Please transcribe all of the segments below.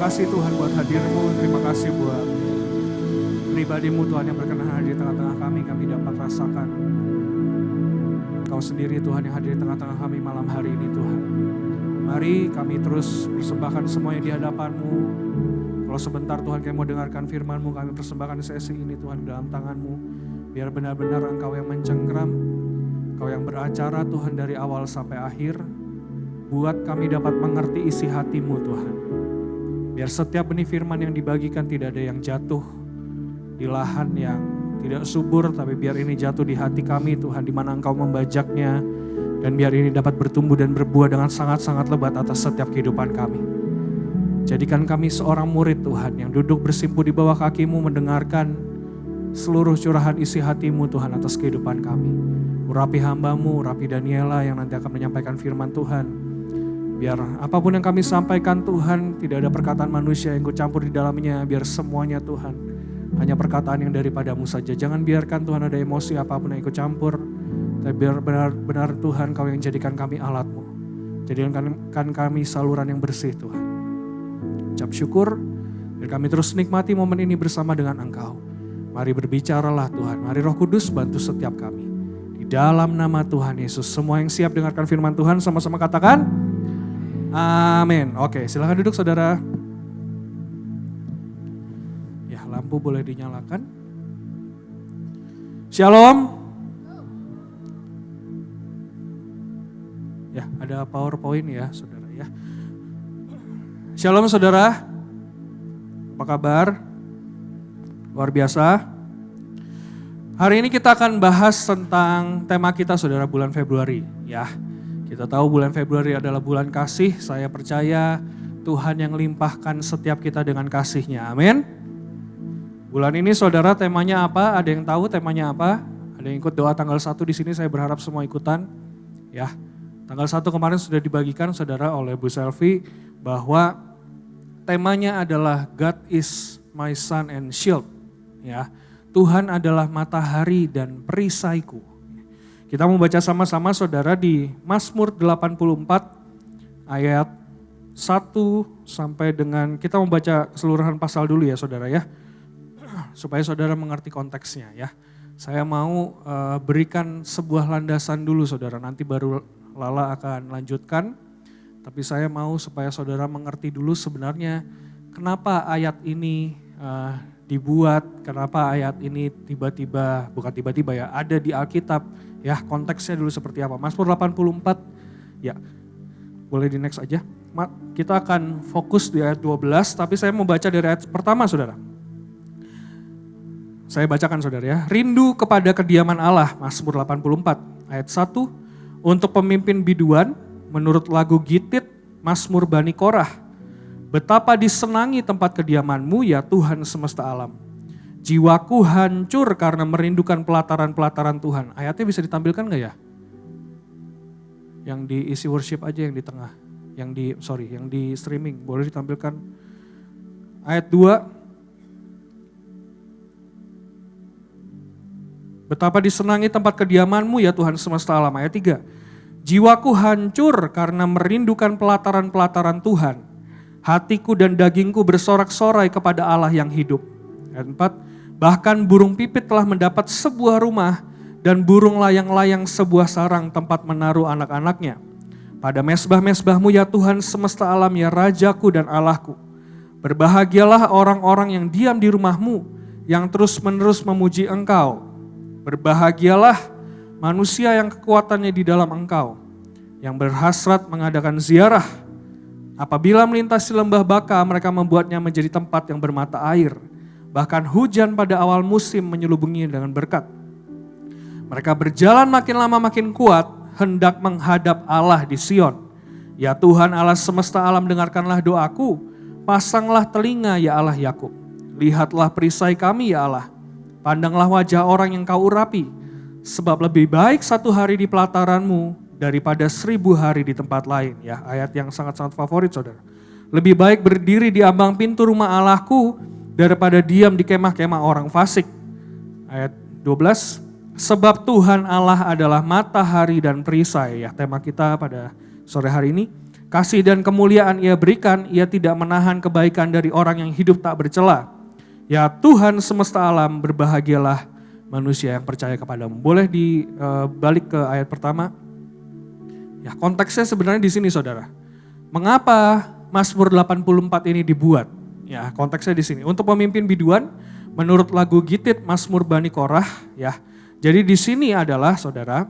kasih Tuhan buat hadir-Mu, terima kasih buat pribadi-Mu Tuhan yang berkenan hadir di tengah-tengah kami. Kami dapat rasakan Kau sendiri Tuhan yang hadir di tengah-tengah kami malam hari ini Tuhan. Mari kami terus persembahkan semuanya di hadapan-Mu. Kalau sebentar Tuhan kami mau dengarkan firman-Mu, kami persembahkan sesi ini Tuhan dalam tangan-Mu. Biar benar-benar Engkau yang mencengkram, Engkau yang beracara Tuhan dari awal sampai akhir. Buat kami dapat mengerti isi hati-Mu Tuhan. Biar setiap benih firman yang dibagikan tidak ada yang jatuh di lahan yang tidak subur, tapi biar ini jatuh di hati kami Tuhan, di mana Engkau membajaknya, dan biar ini dapat bertumbuh dan berbuah dengan sangat-sangat lebat atas setiap kehidupan kami. Jadikan kami seorang murid Tuhan yang duduk bersimpu di bawah kaki-Mu mendengarkan seluruh curahan isi hati-Mu Tuhan atas kehidupan kami. Urapi hamba-Mu, urapi Daniela yang nanti akan menyampaikan firman Tuhan. Biar apapun yang kami sampaikan Tuhan, tidak ada perkataan manusia yang Kau campur di dalamnya, biar semuanya Tuhan hanya perkataan yang daripadamu saja. Jangan biarkan Tuhan ada emosi apapun yang ikut campur. Tapi biar benar-benar Tuhan Kau yang jadikan kami alat-Mu. Jadikan kami saluran yang bersih Tuhan. Ucap syukur. Biar kami terus nikmati momen ini bersama dengan Engkau. Mari berbicaralah Tuhan. Mari Roh Kudus bantu setiap kami. Di dalam nama Tuhan Yesus. Semua yang siap dengarkan firman Tuhan sama-sama katakan. Amin. Oke, silakan duduk saudara. Lampu boleh dinyalakan. Shalom. Ya, ada PowerPoint ya, saudara ya. Shalom saudara. Apa kabar? Luar biasa. Hari ini kita akan bahas tentang tema kita saudara, bulan Februari ya. Kita tahu bulan Februari adalah bulan kasih. Saya percaya Tuhan yang limpahkan setiap kita dengan kasih-Nya. Amin. Bulan ini saudara temanya apa? Ada yang tahu temanya apa? Ada yang ikut doa tanggal 1 di sini, saya berharap semua ikutan. Ya, tanggal 1 kemarin sudah dibagikan saudara oleh Bu Selvi bahwa temanya adalah God is my sun and shield. Ya, Tuhan adalah matahari dan perisaiku. Kita mau baca sama-sama saudara di Mazmur 84 ayat 1 sampai dengan, kita mau baca keseluruhan pasal dulu ya saudara ya. Supaya saudara mengerti konteksnya ya. Saya mau berikan sebuah landasan dulu saudara, nanti baru Lala akan lanjutkan. Tapi saya mau supaya saudara mengerti dulu sebenarnya kenapa ayat ini dibuat, kenapa ayat ini tiba-tiba, bukan tiba-tiba ya, ada di Alkitab ya, konteksnya dulu seperti apa. Mazmur 84 ya, boleh di next aja. Kita akan fokus di ayat 12, tapi saya mau baca dari ayat pertama saudara. Saya bacakan saudara ya. Rindu kepada kediaman Allah, Mazmur 84 ayat 1. Untuk pemimpin biduan, menurut lagu Gitit, Mazmur Bani Korah. Betapa disenangi tempat kediaman-Mu ya Tuhan semesta alam. Jiwaku hancur karena merindukan pelataran-pelataran Tuhan. Ayatnya bisa ditampilkan gak ya? Yang di isi worship aja yang di tengah. Yang di streaming boleh ditampilkan. Ayat 2. Betapa disenangi tempat kediaman-Mu ya Tuhan semesta alam. Ayat 3. Jiwaku hancur karena merindukan pelataran-pelataran Tuhan. Hatiku dan dagingku bersorak-sorai kepada Allah yang hidup. Ayat 4. Bahkan burung pipit telah mendapat sebuah rumah dan burung layang-layang sebuah sarang tempat menaruh anak-anaknya. Pada mesbah-mesbah-Mu ya Tuhan semesta alam ya Rajaku dan Allahku. Berbahagialah orang-orang yang diam di rumah-Mu, yang terus-menerus memuji Engkau. Berbahagialah manusia yang kekuatannya di dalam Engkau, yang berhasrat mengadakan ziarah. Apabila melintasi lembah Baka, mereka membuatnya menjadi tempat yang bermata air. Bahkan hujan pada awal musim menyelubunginya dengan berkat. Mereka berjalan makin lama makin kuat, hendak menghadap Allah di Sion. Ya Tuhan Allah semesta alam, dengarkanlah doaku. Pasanglah telinga ya Allah Yakub. Lihatlah perisai kami ya Allah. Pandanglah wajah orang yang Kau urapi, sebab lebih baik 1 hari di pelataran-Mu daripada 1000 hari di tempat lain. Ya, ayat yang sangat-sangat favorit saudara. Lebih baik berdiri di ambang pintu rumah Allahku daripada diam di kemah-kemah orang fasik. Ayat 12, sebab Tuhan Allah adalah matahari dan perisai. Ya, tema kita pada sore hari ini. Kasih dan kemuliaan ia berikan, ia tidak menahan kebaikan dari orang yang hidup tak bercela. Ya Tuhan semesta alam, berbahagialah manusia yang percaya kepadamu. Boleh dibalik ke ayat pertama? Ya konteksnya sebenarnya di sini saudara. Mengapa Mazmur 84 ini dibuat? Ya konteksnya di sini. Untuk pemimpin biduan, menurut lagu Gitit Mazmur Bani Korah, ya. Jadi di sini adalah saudara,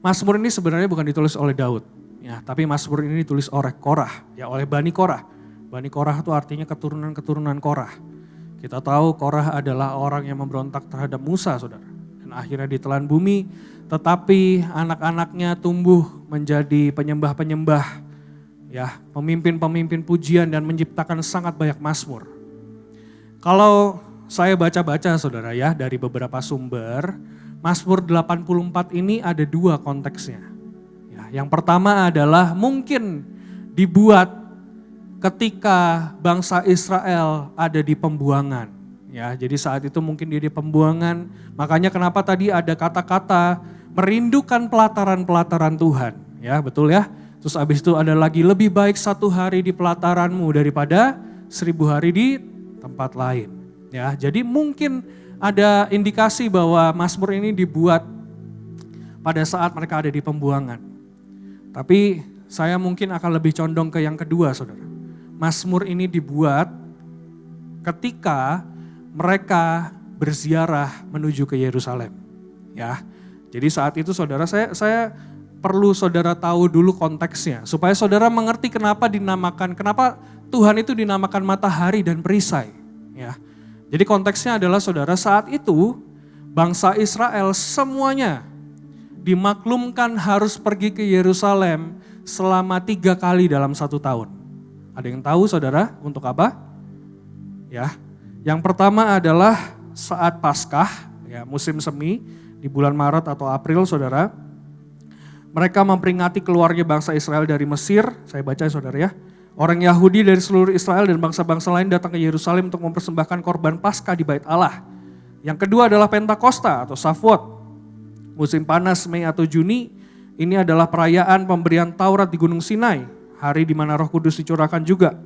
Mazmur ini sebenarnya bukan ditulis oleh Daud. Ya, tapi Mazmur ini ditulis oleh Korah, ya oleh Bani Korah. Bani Korah itu artinya keturunan-keturunan Korah. Kita tahu Korah adalah orang yang memberontak terhadap Musa, saudara. Dan akhirnya ditelan bumi, tetapi anak-anaknya tumbuh menjadi penyembah-penyembah, ya pemimpin-pemimpin pujian dan menciptakan sangat banyak mazmur. Kalau saya baca-baca saudara ya dari beberapa sumber, Mazmur 84 ini ada dua konteksnya. Yang pertama adalah mungkin dibuat ketika bangsa Israel ada di pembuangan. Ya, jadi saat itu mungkin dia di pembuangan, makanya kenapa tadi ada kata-kata merindukan pelataran-pelataran Tuhan. Ya, betul ya. Terus habis itu ada lagi lebih baik 1 hari di pelataranmu daripada 1000 hari di tempat lain. Ya, jadi mungkin ada indikasi bahwa Mazmur ini dibuat pada saat mereka ada di pembuangan. Tapi saya mungkin akan lebih condong ke yang kedua saudara. Mazmur ini dibuat ketika mereka berziarah menuju ke Yerusalem. Ya, jadi saat itu saudara saya perlu saudara tahu dulu konteksnya. Supaya saudara mengerti kenapa Tuhan itu dinamakan matahari dan perisai. Ya, jadi konteksnya adalah saudara saat itu bangsa Israel semuanya dimaklumkan harus pergi ke Yerusalem selama 3 kali dalam 1 tahun. Ada yang tahu saudara untuk apa? Ya, yang pertama adalah saat Paskah, ya musim semi di bulan Maret atau April saudara. Mereka memperingati keluarnya bangsa Israel dari Mesir, saya baca saudara ya. Orang Yahudi dari seluruh Israel dan bangsa-bangsa lain datang ke Yerusalem untuk mempersembahkan korban Paskah di Bait Allah. Yang kedua adalah Pentakosta atau Shavuot. Musim panas Mei atau Juni, ini adalah perayaan pemberian Taurat di Gunung Sinai, hari di mana Roh Kudus dicurahkan juga.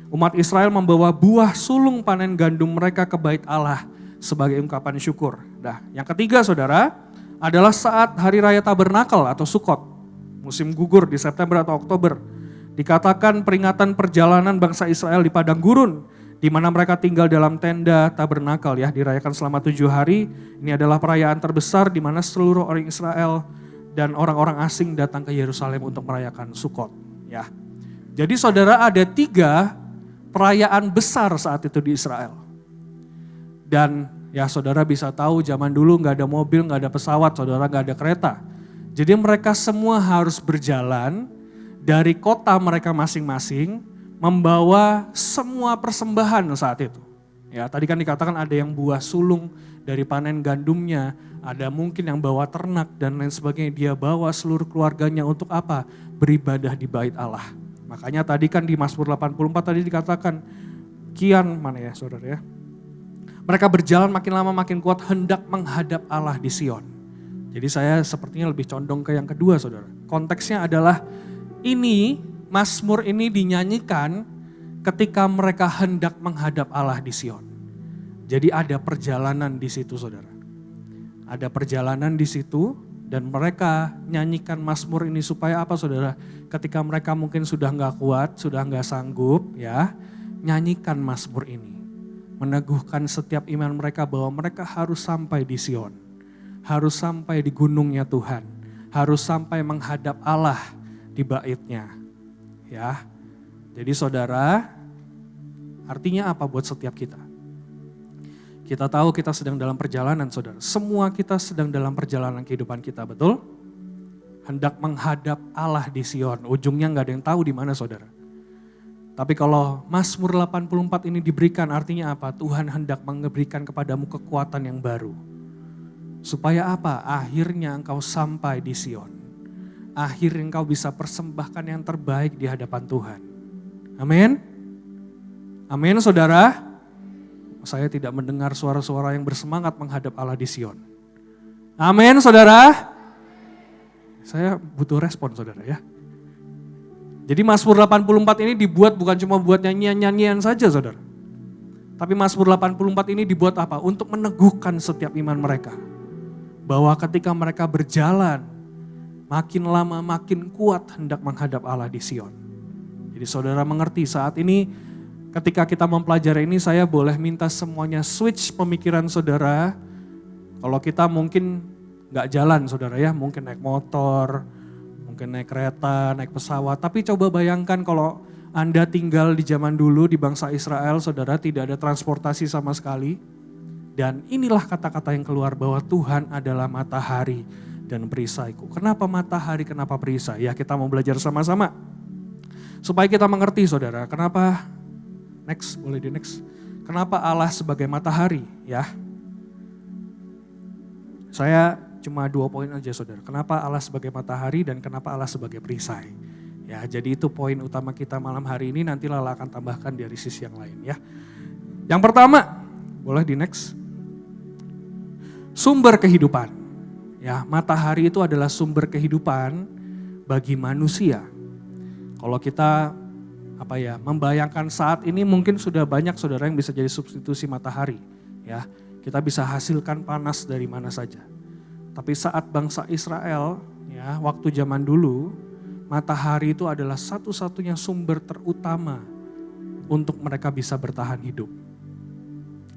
Umat Israel membawa buah sulung panen gandum mereka ke Bait Allah sebagai ungkapan syukur. Nah, yang ketiga saudara, adalah saat Hari Raya Tabernakel atau Sukot, musim gugur di September atau Oktober. Dikatakan peringatan perjalanan bangsa Israel di padang gurun, di mana mereka tinggal dalam tenda tabernakel ya, dirayakan selama 7 hari. Ini adalah perayaan terbesar di mana seluruh orang Israel dan orang-orang asing datang ke Yerusalem untuk merayakan Sukot. Ya, jadi saudara ada 3 perayaan besar saat itu di Israel. Dan ya saudara bisa tahu zaman dulu gak ada mobil, gak ada pesawat, saudara gak ada kereta. Jadi mereka semua harus berjalan dari kota mereka masing-masing, membawa semua persembahan saat itu. Ya, tadi kan dikatakan ada yang buah sulung dari panen gandumnya, ada mungkin yang bawa ternak dan lain sebagainya. Dia bawa seluruh keluarganya untuk apa? Beribadah di Bait Allah. Makanya tadi kan di Mazmur 84 tadi dikatakan, kian mana ya saudara ya? Mereka berjalan makin lama makin kuat hendak menghadap Allah di Sion. Jadi saya sepertinya lebih condong ke yang kedua saudara. Konteksnya adalah ini Mazmur ini dinyanyikan ketika mereka hendak menghadap Allah di Sion. Jadi ada perjalanan di situ saudara. Ada perjalanan di situ dan mereka nyanyikan Mazmur ini supaya apa saudara? Ketika mereka mungkin sudah gak kuat, sudah gak sanggup ya, nyanyikan Mazmur ini. Meneguhkan setiap iman mereka bahwa mereka harus sampai di Sion. Harus sampai di gunungnya Tuhan. Harus sampai menghadap Allah di Baitnya. Ya, jadi saudara, artinya apa buat setiap kita? Kita tahu kita sedang dalam perjalanan saudara. Semua kita sedang dalam perjalanan kehidupan kita, betul? Hendak menghadap Allah di Sion. Ujungnya gak ada yang tahu di mana saudara. Tapi kalau Mazmur 84 ini diberikan artinya apa? Tuhan hendak memberikan kepadamu kekuatan yang baru. Supaya apa? Akhirnya engkau sampai di Sion. Akhirnya engkau bisa persembahkan yang terbaik di hadapan Tuhan. Amin. Amin saudara. Saya tidak mendengar suara-suara yang bersemangat menghadap Allah di Sion. Amin saudara. Saya butuh respon saudara ya. Jadi Mazmur 84 ini dibuat bukan cuma buat nyanyian-nyanyian saja saudara. Tapi Mazmur 84 ini dibuat apa? Untuk meneguhkan setiap iman mereka. Bahwa ketika mereka berjalan, makin lama makin kuat hendak menghadap Allah di Sion. Jadi saudara mengerti saat ini ketika kita mempelajari ini saya boleh minta semuanya switch pemikiran saudara. Kalau kita mungkin gak jalan saudara ya, mungkin naik motor, mungkin naik kereta, naik pesawat. Tapi coba bayangkan kalau Anda tinggal di zaman dulu di bangsa Israel, saudara, tidak ada transportasi sama sekali. Dan inilah kata-kata yang keluar bahwa Tuhan adalah matahari dan perisaiku. Kenapa matahari, kenapa perisai? Ya kita mau belajar sama-sama. Supaya kita mengerti saudara, kenapa, next, boleh di next. Kenapa Allah sebagai matahari ya. Saya cuma 2 poin aja saudara. Kenapa Allah sebagai matahari dan kenapa Allah sebagai perisai. Ya, jadi itu poin utama kita malam hari ini, nanti Lala akan tambahkan dari sisi yang lain ya. Yang pertama, boleh di next. Sumber kehidupan. Ya, matahari itu adalah sumber kehidupan bagi manusia. Kalau kita membayangkan saat ini mungkin sudah banyak saudara yang bisa jadi substitusi matahari ya. Kita bisa hasilkan panas dari mana saja. Tapi saat bangsa Israel ya, waktu zaman dulu matahari itu adalah satu-satunya sumber terutama untuk mereka bisa bertahan hidup.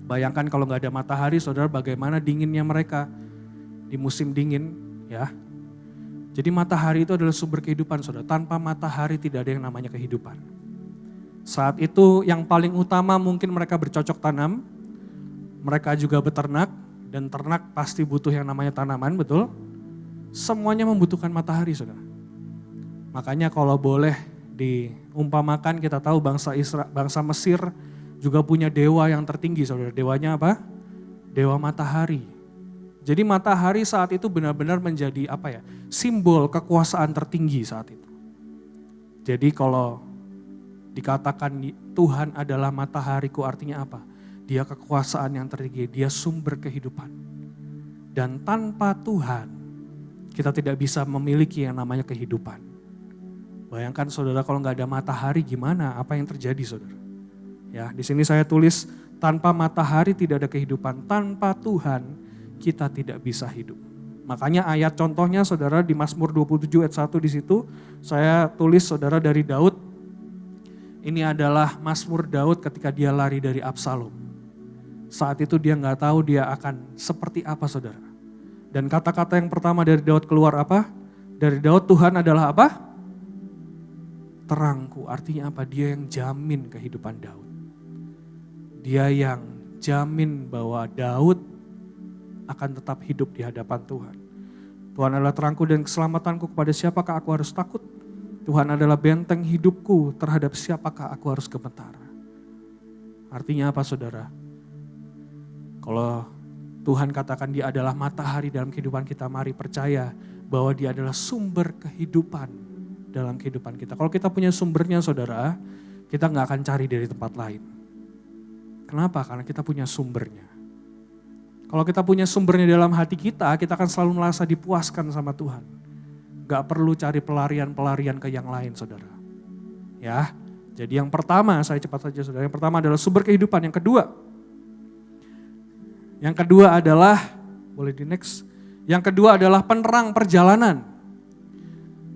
Bayangkan kalau nggak ada matahari, saudara, bagaimana dinginnya mereka di musim dingin, ya. Jadi matahari itu adalah sumber kehidupan, saudara. Tanpa matahari tidak ada yang namanya kehidupan. Saat itu yang paling utama mungkin mereka bercocok tanam, mereka juga beternak, dan ternak pasti butuh yang namanya tanaman, betul? Semuanya membutuhkan matahari, saudara. Makanya kalau boleh diumpamakan, kita tahu bangsa Mesir juga punya dewa yang tertinggi, saudara. Dewanya apa? Dewa matahari. Jadi matahari saat itu benar-benar menjadi simbol kekuasaan tertinggi saat itu. Jadi kalau dikatakan Tuhan adalah matahariku, artinya apa? Dia kekuasaan yang tertinggi, dia sumber kehidupan. Dan tanpa Tuhan, kita tidak bisa memiliki yang namanya kehidupan. Bayangkan saudara kalau nggak ada matahari gimana? Apa yang terjadi saudara? Ya, di sini saya tulis tanpa matahari tidak ada kehidupan, tanpa Tuhan kita tidak bisa hidup. Makanya ayat contohnya saudara di Mazmur 27 ayat 1 di situ saya tulis saudara dari Daud. Ini adalah Mazmur Daud ketika dia lari dari Absalom. Saat itu dia nggak tahu dia akan seperti apa saudara. Dan kata-kata yang pertama dari Daud keluar apa? Dari Daud Tuhan adalah apa? Terangku, artinya apa? Dia yang jamin kehidupan Daud. Dia yang jamin bahwa Daud akan tetap hidup di hadapan Tuhan. Tuhan adalah terangku dan keselamatanku, kepada siapakah aku harus takut? Tuhan adalah benteng hidupku, terhadap siapakah aku harus gemetar? Artinya apa saudara? Kalau Tuhan katakan dia adalah matahari dalam kehidupan kita, mari percaya bahwa dia adalah sumber kehidupan dalam kehidupan kita. Kalau kita punya sumbernya saudara, kita gak akan cari dari tempat lain. Kenapa? Karena kita punya sumbernya. Kalau kita punya sumbernya dalam hati kita akan selalu merasa dipuaskan sama Tuhan. Gak perlu cari pelarian-pelarian ke yang lain saudara. Ya, jadi yang pertama, saya cepat saja saudara. Yang pertama adalah sumber kehidupan. Yang kedua adalah, boleh di next. Yang kedua adalah penerang perjalanan.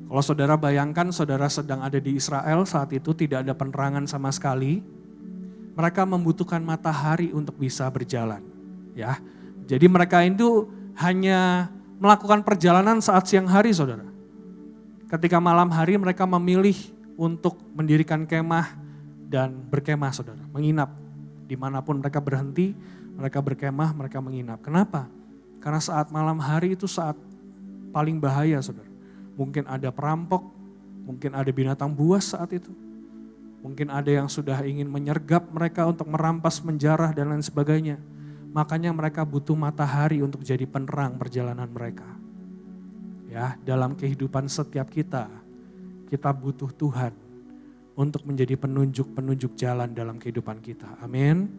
Kalau saudara bayangkan saudara sedang ada di Israel saat itu tidak ada penerangan sama sekali. Mereka membutuhkan matahari untuk bisa berjalan. Ya, jadi mereka itu hanya melakukan perjalanan saat siang hari saudara. Ketika malam hari mereka memilih untuk mendirikan kemah dan berkemah saudara. Menginap dimanapun mereka berhenti, mereka berkemah, mereka menginap. Kenapa? Karena saat malam hari itu saat paling bahaya saudara. Mungkin ada perampok, mungkin ada binatang buas saat itu. Mungkin ada yang sudah ingin menyergap mereka untuk merampas, menjarah dan lain sebagainya. Makanya mereka butuh matahari untuk jadi penerang perjalanan mereka. Ya, dalam kehidupan setiap kita butuh Tuhan untuk menjadi penunjuk-penunjuk jalan dalam kehidupan kita. Amin.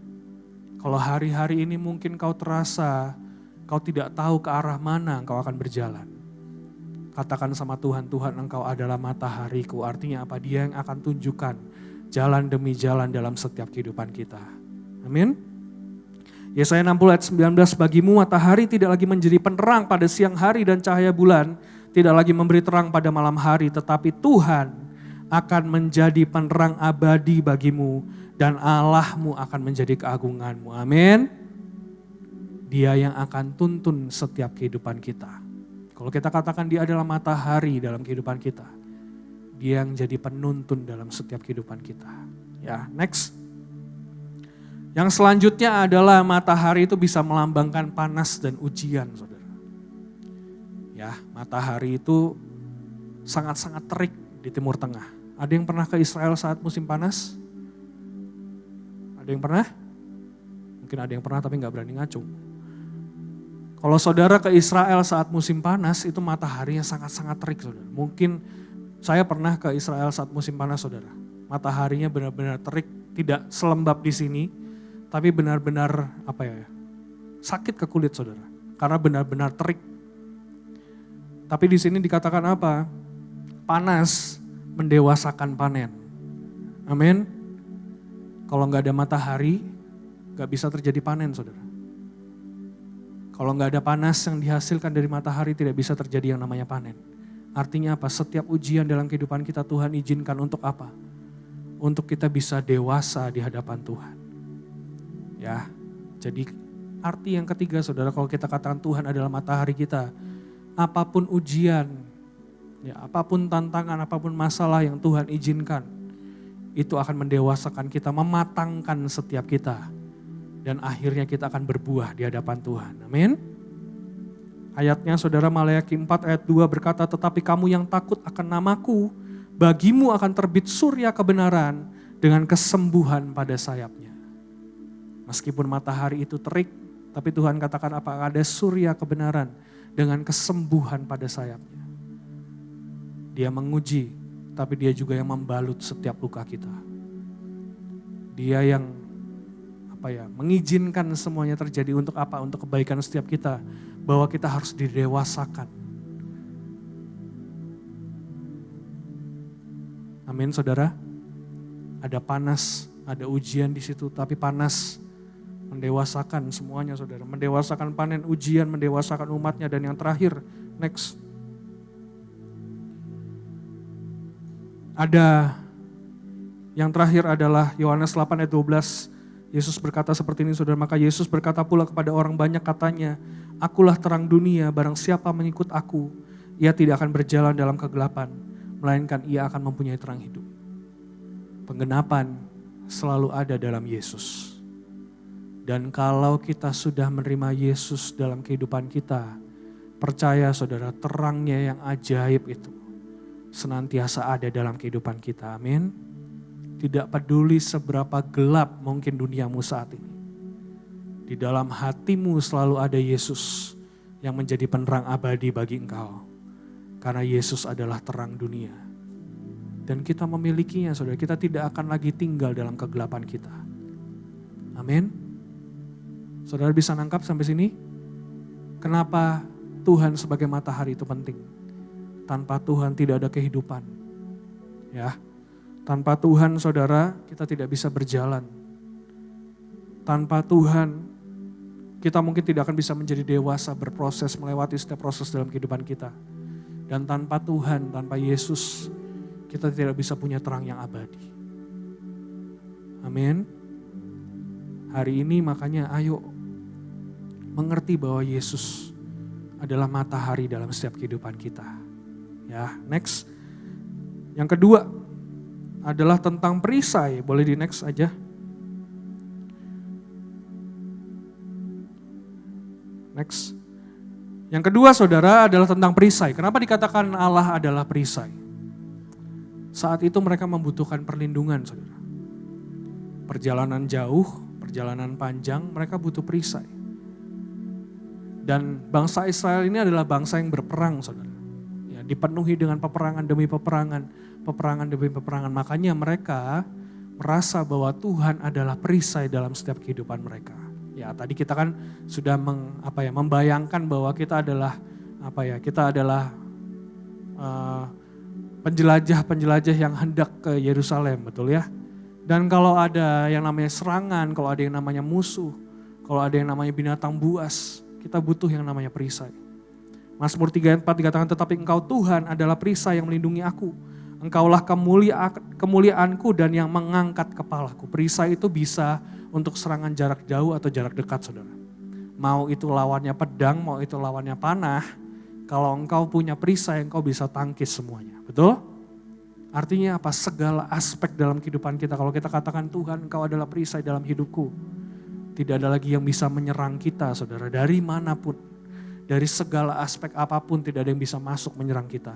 Kalau hari-hari ini mungkin kau terasa kau tidak tahu ke arah mana kau akan berjalan. Katakan sama Tuhan, Tuhan Engkau adalah matahariku. Artinya apa? Dia yang akan tunjukkan jalan demi jalan dalam setiap kehidupan kita. Amin. Yesaya 60 ayat 19, bagimu matahari tidak lagi menjadi penerang pada siang hari dan cahaya bulan tidak lagi memberi terang pada malam hari, tetapi Tuhan akan menjadi penerang abadi bagimu dan Allahmu akan menjadi keagunganmu. Amin. Dia yang akan tuntun setiap kehidupan kita. Kalau kita katakan dia adalah matahari dalam kehidupan kita, dia yang jadi penuntun dalam setiap kehidupan kita. Ya, next. Yang selanjutnya adalah matahari itu bisa melambangkan panas dan ujian, saudara. Ya, matahari itu sangat-sangat terik di Timur Tengah. Ada yang pernah ke Israel saat musim panas? Ada yang pernah? Mungkin ada yang pernah tapi gak berani ngacung. Kalau saudara ke Israel saat musim panas, itu mataharinya sangat-sangat terik, saudara. Mungkin saya pernah ke Israel saat musim panas, saudara. Mataharinya benar-benar terik, tidak selembab di sini, tapi benar-benar sakit ke kulit, saudara. Karena benar-benar terik. Tapi di sini dikatakan apa? Panas mendewasakan panen. Amin. Kalau nggak ada matahari, nggak bisa terjadi panen, saudara. Kalau nggak ada panas yang dihasilkan dari matahari, tidak bisa terjadi yang namanya panen. Artinya apa? Setiap ujian dalam kehidupan kita Tuhan izinkan untuk apa? Untuk kita bisa dewasa di hadapan Tuhan. Ya, jadi arti yang ketiga, saudara, kalau kita katakan Tuhan adalah matahari kita, apapun ujian, ya, apapun tantangan, apapun masalah yang Tuhan izinkan, itu akan mendewasakan kita, mematangkan setiap kita. Dan akhirnya kita akan berbuah di hadapan Tuhan. Amin. Ayatnya saudara, Maleakhi 4 ayat 2 berkata, tetapi kamu yang takut akan namaku, bagimu akan terbit surya kebenaran dengan kesembuhan pada sayapnya. Meskipun matahari itu terik, tapi Tuhan katakan apa? Ada surya kebenaran dengan kesembuhan pada sayapnya. Dia menguji, tapi dia juga yang membalut setiap luka kita. Dia yang mengizinkan semuanya terjadi untuk apa? Untuk kebaikan setiap kita. Bahwa kita harus didewasakan. Amin, saudara. Ada panas, ada ujian di situ, tapi panas mendewasakan semuanya, saudara. Mendewasakan panen, ujian, mendewasakan umatnya. Dan yang terakhir, next. Yang terakhir adalah Yohanes 8 ayat 12. Yesus berkata seperti ini, saudara. Maka Yesus berkata pula kepada orang banyak, katanya, akulah terang dunia, barang siapa mengikut aku, ia tidak akan berjalan dalam kegelapan, melainkan ia akan mempunyai terang hidup. Penggenapan selalu ada dalam Yesus. Dan kalau kita sudah menerima Yesus dalam kehidupan kita, percaya saudara, terangnya yang ajaib itu senantiasa ada dalam kehidupan kita. Amin. Tidak peduli seberapa gelap mungkin duniamu saat ini. Di dalam hatimu selalu ada Yesus yang menjadi penerang abadi bagi engkau. Karena Yesus adalah terang dunia. Dan kita memilikinya, saudara. Kita tidak akan lagi tinggal dalam kegelapan kita. Amin. Saudara bisa nangkap sampai sini? Kenapa Tuhan sebagai matahari itu penting? Tanpa Tuhan tidak ada kehidupan. Ya. Tanpa Tuhan, saudara, kita tidak bisa berjalan. Tanpa Tuhan, kita mungkin tidak akan bisa menjadi dewasa, berproses, melewati setiap proses dalam kehidupan kita. Dan tanpa Tuhan, tanpa Yesus, kita tidak bisa punya terang yang abadi. Amin. Hari ini makanya ayo mengerti bahwa Yesus adalah matahari dalam setiap kehidupan kita. Ya, next. Yang kedua adalah tentang perisai. Boleh di next aja. Next. Yang kedua, saudara, adalah tentang perisai. Kenapa dikatakan Allah adalah perisai? Saat itu mereka membutuhkan perlindungan, saudara. Perjalanan jauh, perjalanan panjang, mereka butuh perisai. Dan bangsa Israel ini adalah bangsa yang berperang, saudara. Ya, dipenuhi dengan peperangan demi peperangan. Peperangan demi peperangan. Makanya mereka merasa bahwa Tuhan adalah perisai dalam setiap kehidupan mereka. Ya, tadi kita kan sudah membayangkan bahwa kita adalah eh, penjelajah-penjelajah yang hendak ke Yerusalem, betul ya? Dan kalau ada yang namanya serangan, kalau ada yang namanya musuh, kalau ada yang namanya binatang buas, kita butuh yang namanya perisai. Mazmur 3 ayat 4 dikatakan, tetapi engkau Tuhan adalah perisai yang melindungi aku. Engkaulah kemuliaanku dan yang mengangkat kepalaku. Perisai itu bisa untuk serangan jarak jauh atau jarak dekat, saudara. Mau itu lawannya pedang, mau itu lawannya panah. Kalau engkau punya perisai, engkau bisa tangkis semuanya. Betul? Artinya apa? Segala aspek dalam kehidupan kita. Kalau kita katakan Tuhan, engkau adalah perisai dalam hidupku. Tidak ada lagi yang bisa menyerang kita, saudara. Dari manapun, dari segala aspek apapun tidak ada yang bisa masuk menyerang kita.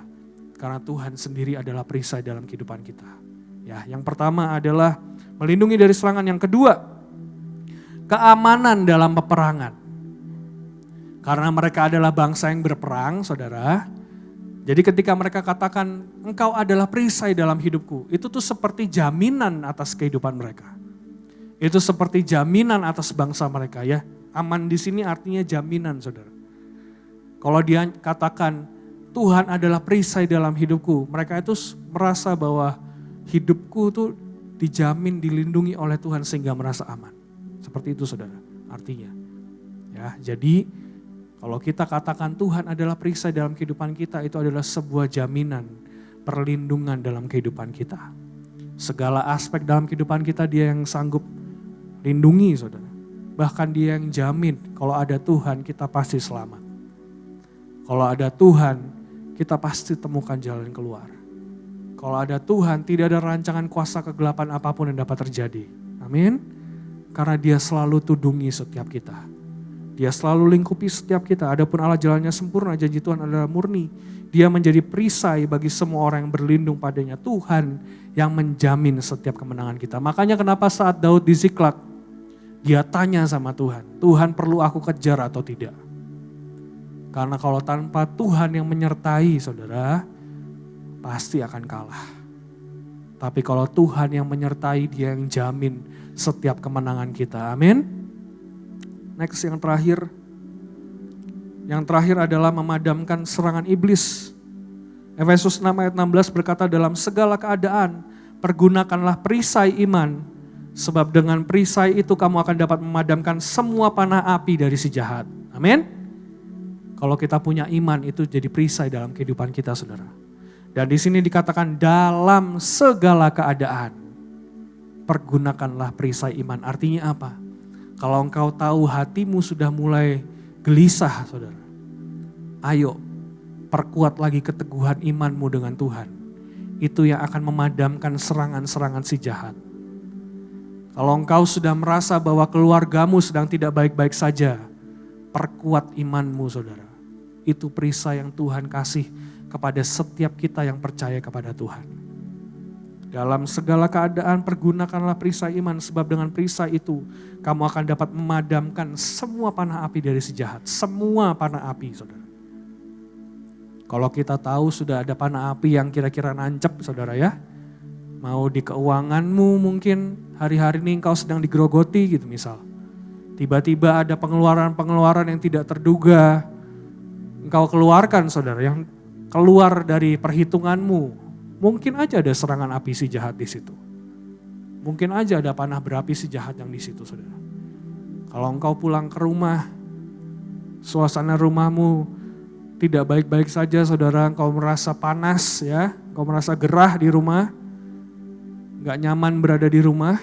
Karena Tuhan sendiri adalah perisai dalam kehidupan kita. Ya, yang pertama adalah melindungi dari serangan. Yang kedua, keamanan dalam peperangan. Karena mereka adalah bangsa yang berperang, saudara. Jadi ketika mereka katakan, engkau adalah perisai dalam hidupku. Itu tuh seperti jaminan atas kehidupan mereka. Itu seperti jaminan atas bangsa mereka ya. Aman di sini artinya jaminan, saudara. Kalau dia katakan, Tuhan adalah perisai dalam hidupku. Mereka itu merasa bahwa hidupku tuh dijamin, dilindungi oleh Tuhan sehingga merasa aman. Seperti itu, saudara, artinya. Ya, jadi kalau kita katakan Tuhan adalah perisai dalam kehidupan kita, itu adalah sebuah jaminan, perlindungan dalam kehidupan kita. Segala aspek dalam kehidupan kita dia yang sanggup lindungi, saudara. Bahkan dia yang jamin kalau ada Tuhan kita pasti selamat. Kalau ada Tuhan kita pasti temukan jalan keluar. Kalau ada Tuhan tidak ada rancangan kuasa kegelapan apapun yang dapat terjadi. Amin. Karena dia selalu tudungi setiap kita. Dia selalu lingkupi setiap kita. Adapun Allah jalannya sempurna, janji Tuhan adalah murni. Dia menjadi perisai bagi semua orang yang berlindung padanya. Tuhan yang menjamin setiap kemenangan kita. Makanya kenapa saat Daud di Ziklag, dia tanya sama Tuhan, Tuhan perlu aku kejar atau tidak? Karena kalau tanpa Tuhan yang menyertai, saudara, pasti akan kalah. Tapi kalau Tuhan yang menyertai, dia yang jamin setiap kemenangan kita. Amin. Next, yang terakhir. Yang terakhir adalah memadamkan serangan iblis. Efesus 6 ayat 16 berkata, dalam segala keadaan pergunakanlah perisai iman. Sebab dengan perisai itu kamu akan dapat memadamkan semua panah api dari si jahat. Amin. Kalau kita punya iman itu jadi perisai dalam kehidupan kita, saudara. Dan di sini dikatakan dalam segala keadaan pergunakanlah perisai iman. Artinya apa? Kalau engkau tahu hatimu sudah mulai gelisah, saudara. Ayo perkuat lagi keteguhan imanmu dengan Tuhan. Itu yang akan memadamkan serangan-serangan si jahat. Kalau engkau sudah merasa bahwa keluargamu sedang tidak baik-baik saja, perkuat imanmu, saudara. Itu perisai yang Tuhan kasih kepada setiap kita yang percaya kepada Tuhan. Dalam segala keadaan pergunakanlah perisai iman, sebab dengan perisai itu kamu akan dapat memadamkan semua panah api dari si jahat. Semua panah api, saudara. Kalau kita tahu sudah ada panah api yang kira-kira nancep, saudara ya. Mau di keuanganmu mungkin hari-hari ini engkau sedang digerogoti gitu misal. Tiba-tiba ada pengeluaran-pengeluaran yang tidak terduga. Engkau keluarkan, saudara, yang keluar dari perhitunganmu. Mungkin aja ada serangan api si jahat di situ. Mungkin aja ada panah berapi si jahat yang di situ, saudara. Kalau engkau pulang ke rumah, suasana rumahmu tidak baik-baik saja, saudara. Engkau merasa panas ya, engkau merasa gerah di rumah, gak nyaman berada di rumah.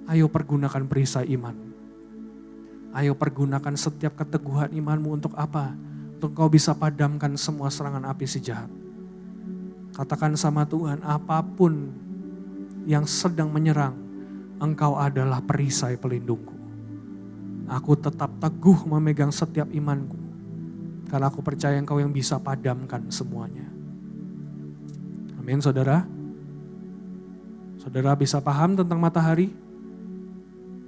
Ayo pergunakan perisai iman. Ayo pergunakan setiap keteguhan imanmu untuk apa? Untuk kau bisa padamkan semua serangan api si jahat. Katakan sama Tuhan, apapun yang sedang menyerang, engkau adalah perisai pelindungku. Aku tetap teguh memegang setiap imanku. Karena aku percaya engkau yang bisa padamkan semuanya. Amin, saudara. Saudara bisa paham tentang matahari?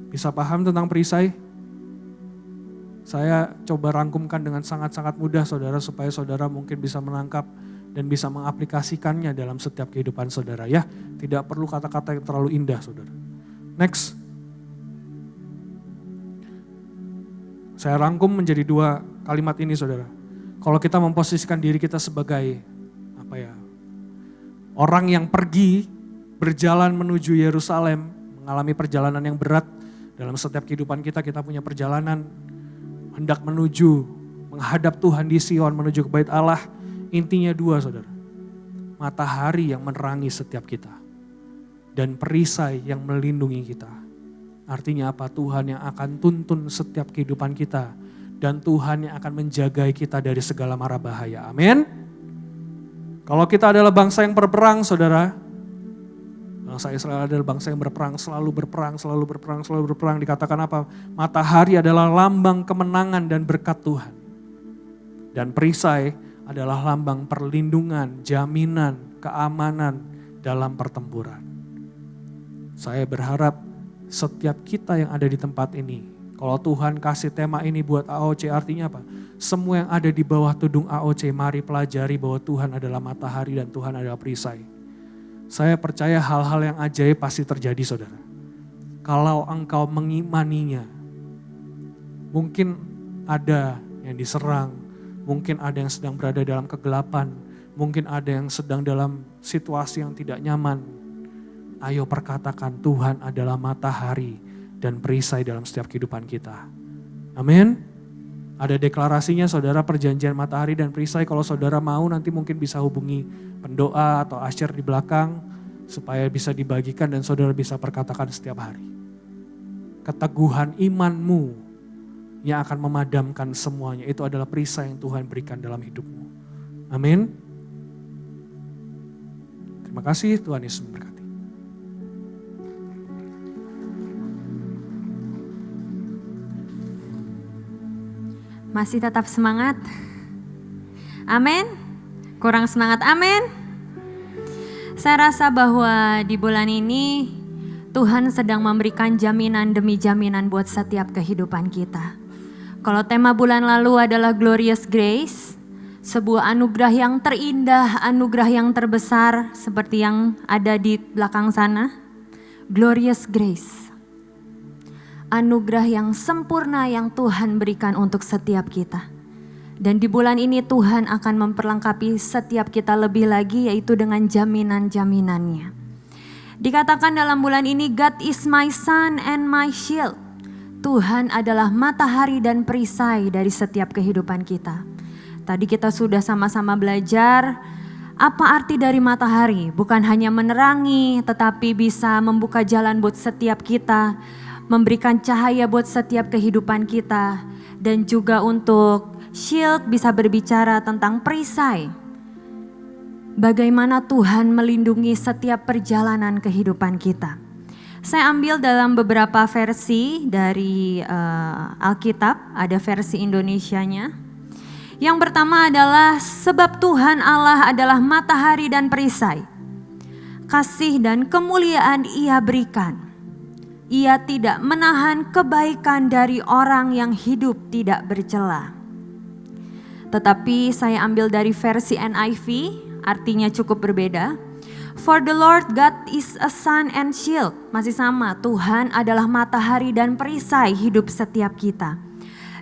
Bisa paham tentang perisai? Saya coba rangkumkan dengan sangat-sangat mudah, saudara, supaya saudara mungkin bisa menangkap dan bisa mengaplikasikannya dalam setiap kehidupan saudara ya. Tidak perlu kata-kata yang terlalu indah, saudara. Next. Saya rangkum menjadi 2 kalimat ini, saudara. Kalau kita memposisikan diri kita sebagai orang yang pergi berjalan menuju Yerusalem, mengalami perjalanan yang berat dalam setiap kehidupan kita punya perjalanan hendak menuju, menghadap Tuhan di Sion, menuju ke bait Allah. Intinya dua saudara, matahari yang menerangi setiap kita dan perisai yang melindungi kita. Artinya apa? Tuhan yang akan tuntun setiap kehidupan kita dan Tuhan yang akan menjaga kita dari segala mara bahaya. Amin. Kalau kita adalah bangsa yang berperang, saudara, bangsa Israel adalah bangsa yang berperang, selalu berperang. Dikatakan apa? Matahari adalah lambang kemenangan dan berkat Tuhan. Dan perisai adalah lambang perlindungan, jaminan, keamanan dalam pertempuran. Saya berharap setiap kita yang ada di tempat ini, kalau Tuhan kasih tema ini buat AOC, artinya apa? Semua yang ada di bawah tudung AOC, mari pelajari bahwa Tuhan adalah matahari dan Tuhan adalah perisai. Saya percaya hal-hal yang ajaib pasti terjadi saudara. Kalau engkau mengimaninya, mungkin ada yang diserang, mungkin ada yang sedang berada dalam kegelapan, mungkin ada yang sedang dalam situasi yang tidak nyaman. Ayo perkatakan Tuhan adalah matahari dan perisai dalam setiap kehidupan kita. Amin. Ada deklarasinya saudara, perjanjian matahari dan perisai. Kalau saudara mau nanti mungkin bisa hubungi pendoa atau asyir di belakang supaya bisa dibagikan dan saudara bisa perkatakan setiap hari. Keteguhan imanmu yang akan memadamkan semuanya itu adalah perisai yang Tuhan berikan dalam hidupmu. Amin. Terima kasih, Tuhan Yesus memberkati. Masih tetap semangat? Amin? Kurang semangat? Amin? Saya rasa bahwa di bulan ini Tuhan sedang memberikan jaminan demi jaminan buat setiap kehidupan kita. Kalau tema bulan lalu adalah Glorious Grace, sebuah anugerah yang terindah, anugerah yang terbesar seperti yang ada di belakang sana. Glorious Grace. Anugerah yang sempurna yang Tuhan berikan untuk setiap kita. Dan di bulan ini Tuhan akan memperlengkapi setiap kita lebih lagi, yaitu dengan jaminan-jaminannya. Dikatakan dalam bulan ini, God is my sun and my shield. Tuhan adalah matahari dan perisai dari setiap kehidupan kita. Tadi kita sudah sama-sama belajar apa arti dari matahari. Bukan hanya menerangi, tetapi bisa membuka jalan buat setiap kita, memberikan cahaya buat setiap kehidupan kita, dan juga untuk shield bisa berbicara tentang perisai. Bagaimana Tuhan melindungi setiap perjalanan kehidupan kita. Saya ambil dalam beberapa versi dari Alkitab, ada versi Indonesianya. Yang pertama adalah, sebab Tuhan Allah adalah matahari dan perisai. Kasih dan kemuliaan Ia berikan. Ia tidak menahan kebaikan dari orang yang hidup tidak bercela. Tetapi saya ambil dari versi NIV, artinya cukup berbeda. For the Lord God is a sun and shield. Masih sama, Tuhan adalah matahari dan perisai hidup setiap kita.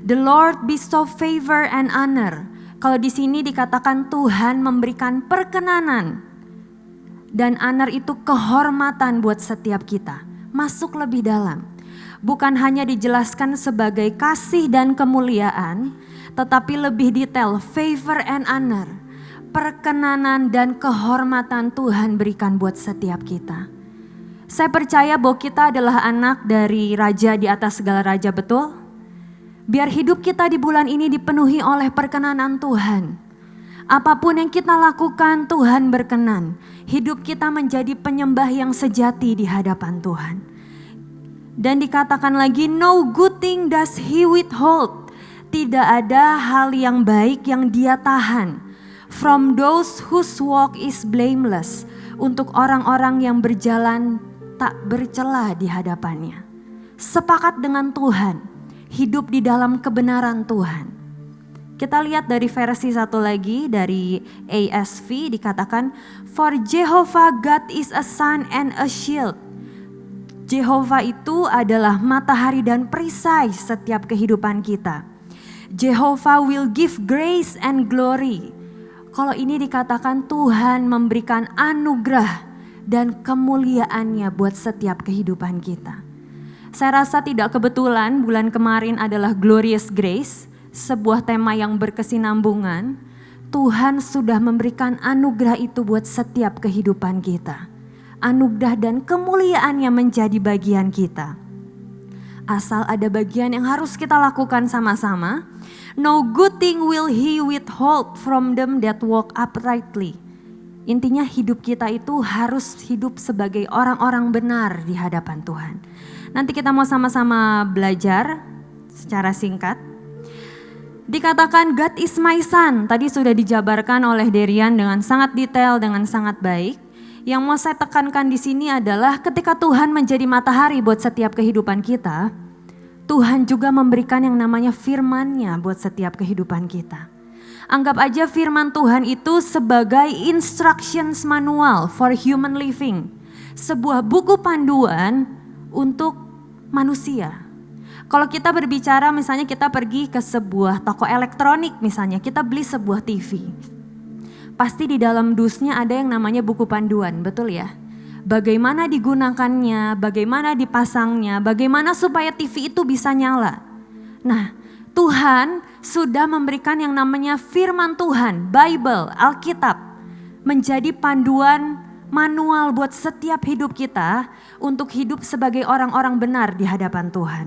The Lord bestow favor and honor. Kalau di sini dikatakan Tuhan memberikan perkenanan. Dan honor itu kehormatan buat setiap kita. Masuk lebih dalam. Bukan hanya dijelaskan sebagai kasih dan kemuliaan, tetapi lebih detail, favor and honor. Perkenanan dan kehormatan Tuhan berikan buat setiap kita. Saya percaya bahwa kita adalah anak dari Raja di atas segala raja, betul? Biar hidup kita di bulan ini dipenuhi oleh perkenanan Tuhan. Apapun yang kita lakukan, Tuhan berkenan. Hidup kita menjadi penyembah yang sejati di hadapan Tuhan. Dan dikatakan lagi, no good thing does He withhold. Tidak ada hal yang baik yang Dia tahan. From those whose walk is blameless. Untuk orang-orang yang berjalan tak bercela di hadapannya. Sepakat dengan Tuhan. Hidup di dalam kebenaran Tuhan. Kita lihat dari versi satu lagi dari ASV dikatakan, for Jehovah God is a sun and a shield. Jehovah itu adalah matahari dan perisai setiap kehidupan kita. Jehovah will give grace and glory. Kalau ini dikatakan Tuhan memberikan anugerah dan kemuliaannya buat setiap kehidupan kita. Saya rasa tidak kebetulan bulan kemarin adalah Glorious Grace, sebuah tema yang berkesinambungan. Tuhan sudah memberikan anugerah itu buat setiap kehidupan kita. Anugerah dan kemuliaannya menjadi bagian kita. Asal ada bagian yang harus kita lakukan sama-sama. No good thing will he withhold from them that walk uprightly. Intinya hidup kita itu harus hidup sebagai orang-orang benar di hadapan Tuhan. Nanti kita mau sama-sama belajar secara singkat. Dikatakan God is my son, tadi sudah dijabarkan oleh Derian dengan sangat detail, dengan sangat baik. Yang mau saya tekankan di sini adalah ketika Tuhan menjadi matahari buat setiap kehidupan kita, Tuhan juga memberikan yang namanya firman-Nya buat setiap kehidupan kita. Anggap aja firman Tuhan itu sebagai instructions manual for human living. Sebuah buku panduan untuk manusia. Kalau kita berbicara misalnya kita pergi ke sebuah toko elektronik misalnya, kita beli sebuah TV. Pasti di dalam dusnya ada yang namanya buku panduan, betul ya? Bagaimana digunakannya, bagaimana dipasangnya, bagaimana supaya TV itu bisa nyala. Nah, Tuhan sudah memberikan yang namanya firman Tuhan, Bible, Alkitab, menjadi panduan manual buat setiap hidup kita untuk hidup sebagai orang-orang benar di hadapan Tuhan.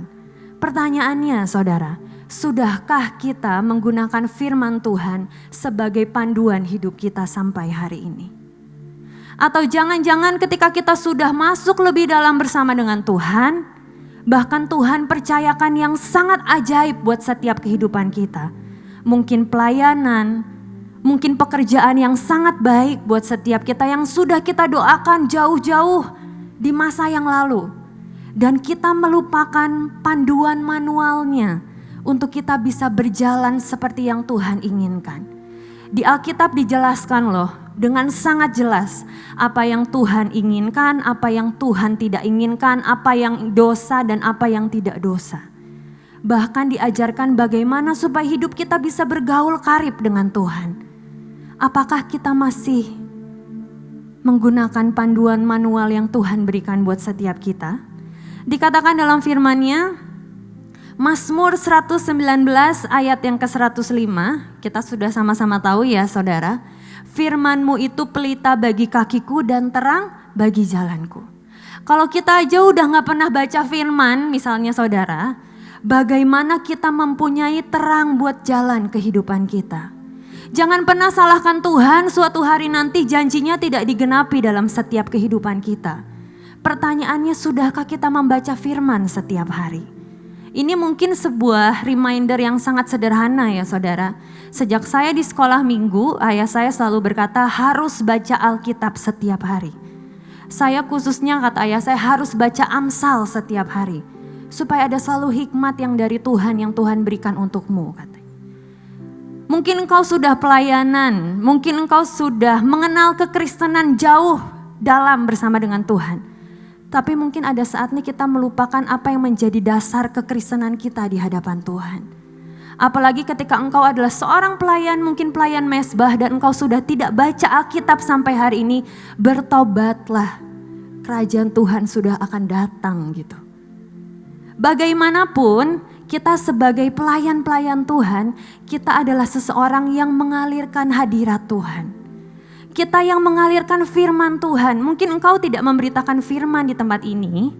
Pertanyaannya saudara, sudahkah kita menggunakan firman Tuhan sebagai panduan hidup kita sampai hari ini? Atau jangan-jangan ketika kita sudah masuk lebih dalam bersama dengan Tuhan, bahkan Tuhan percayakan yang sangat ajaib buat setiap kehidupan kita. Mungkin pelayanan, mungkin pekerjaan yang sangat baik buat setiap kita yang sudah kita doakan jauh-jauh di masa yang lalu. Dan kita melupakan panduan manualnya untuk kita bisa berjalan seperti yang Tuhan inginkan. Di Alkitab dijelaskan loh dengan sangat jelas apa yang Tuhan inginkan, apa yang Tuhan tidak inginkan, apa yang dosa dan apa yang tidak dosa. Bahkan diajarkan bagaimana supaya hidup kita bisa bergaul karib dengan Tuhan. Apakah kita masih menggunakan panduan manual yang Tuhan berikan buat setiap kita? Dikatakan dalam firman-Nya, Mazmur 119 ayat yang ke-105, kita sudah sama-sama tahu ya saudara, firman-Mu itu pelita bagi kakiku dan terang bagi jalanku. Kalau kita aja udah gak pernah baca firman misalnya saudara, bagaimana kita mempunyai terang buat jalan kehidupan kita. Jangan pernah salahkan Tuhan, suatu hari nanti janjinya tidak digenapi dalam setiap kehidupan kita. Pertanyaannya, sudahkah kita membaca firman setiap hari? Ini mungkin sebuah reminder yang sangat sederhana ya saudara. Sejak saya di sekolah minggu, ayah saya selalu berkata harus baca Alkitab setiap hari. Saya khususnya kata ayah saya harus baca Amsal setiap hari. Supaya ada selalu hikmat yang dari Tuhan yang Tuhan berikan untukmu katanya. Mungkin engkau sudah pelayanan, mungkin engkau sudah mengenal kekristenan jauh dalam bersama dengan Tuhan. Tapi mungkin ada saatnya kita melupakan apa yang menjadi dasar kekristenan kita di hadapan Tuhan. Apalagi ketika engkau adalah seorang pelayan, mungkin pelayan mesbah dan engkau sudah tidak baca Alkitab sampai hari ini, bertobatlah. Kerajaan Tuhan sudah akan datang gitu. Bagaimanapun kita sebagai pelayan-pelayan Tuhan, kita adalah seseorang yang mengalirkan hadirat Tuhan. Kita yang mengalirkan firman Tuhan. Mungkin engkau tidak memberitakan firman di tempat ini,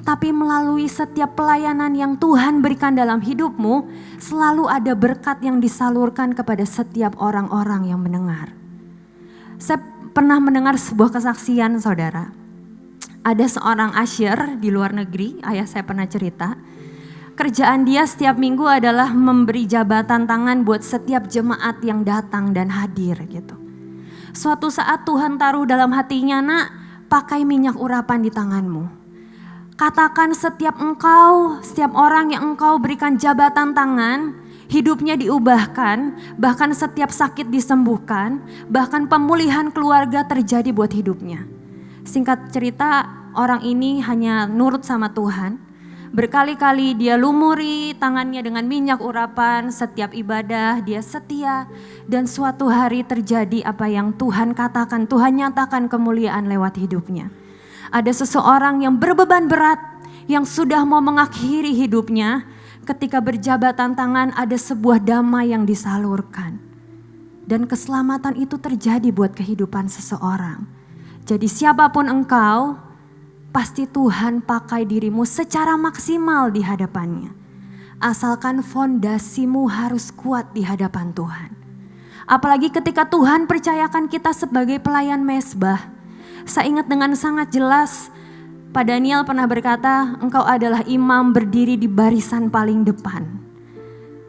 tapi melalui setiap pelayanan yang Tuhan berikan dalam hidupmu, selalu ada berkat yang disalurkan kepada setiap orang-orang yang mendengar. Saya pernah mendengar sebuah kesaksian saudara. Ada seorang usher di luar negeri, ayah saya pernah cerita. Kerjaan dia setiap minggu adalah memberi jabatan tangan buat setiap jemaat yang datang dan hadir gitu. Suatu saat Tuhan taruh dalam hatinya, nak, pakai minyak urapan di tanganmu. Katakan setiap orang yang engkau berikan jabatan tangan, hidupnya diubahkan, bahkan setiap sakit disembuhkan, bahkan pemulihan keluarga terjadi buat hidupnya. Singkat cerita, orang ini hanya nurut sama Tuhan. Berkali-kali dia lumuri tangannya dengan minyak urapan, setiap ibadah dia setia, dan suatu hari terjadi apa yang Tuhan katakan, Tuhan nyatakan kemuliaan lewat hidupnya. Ada seseorang yang berbeban berat, yang sudah mau mengakhiri hidupnya, ketika berjabatan tangan ada sebuah damai yang disalurkan. Dan keselamatan itu terjadi buat kehidupan seseorang. Jadi siapapun engkau, pasti Tuhan pakai dirimu secara maksimal di hadapannya. Asalkan fondasimu harus kuat di hadapan Tuhan. Apalagi ketika Tuhan percayakan kita sebagai pelayan mezbah. Saya ingat dengan sangat jelas, Pak Daniel pernah berkata, engkau adalah imam berdiri di barisan paling depan.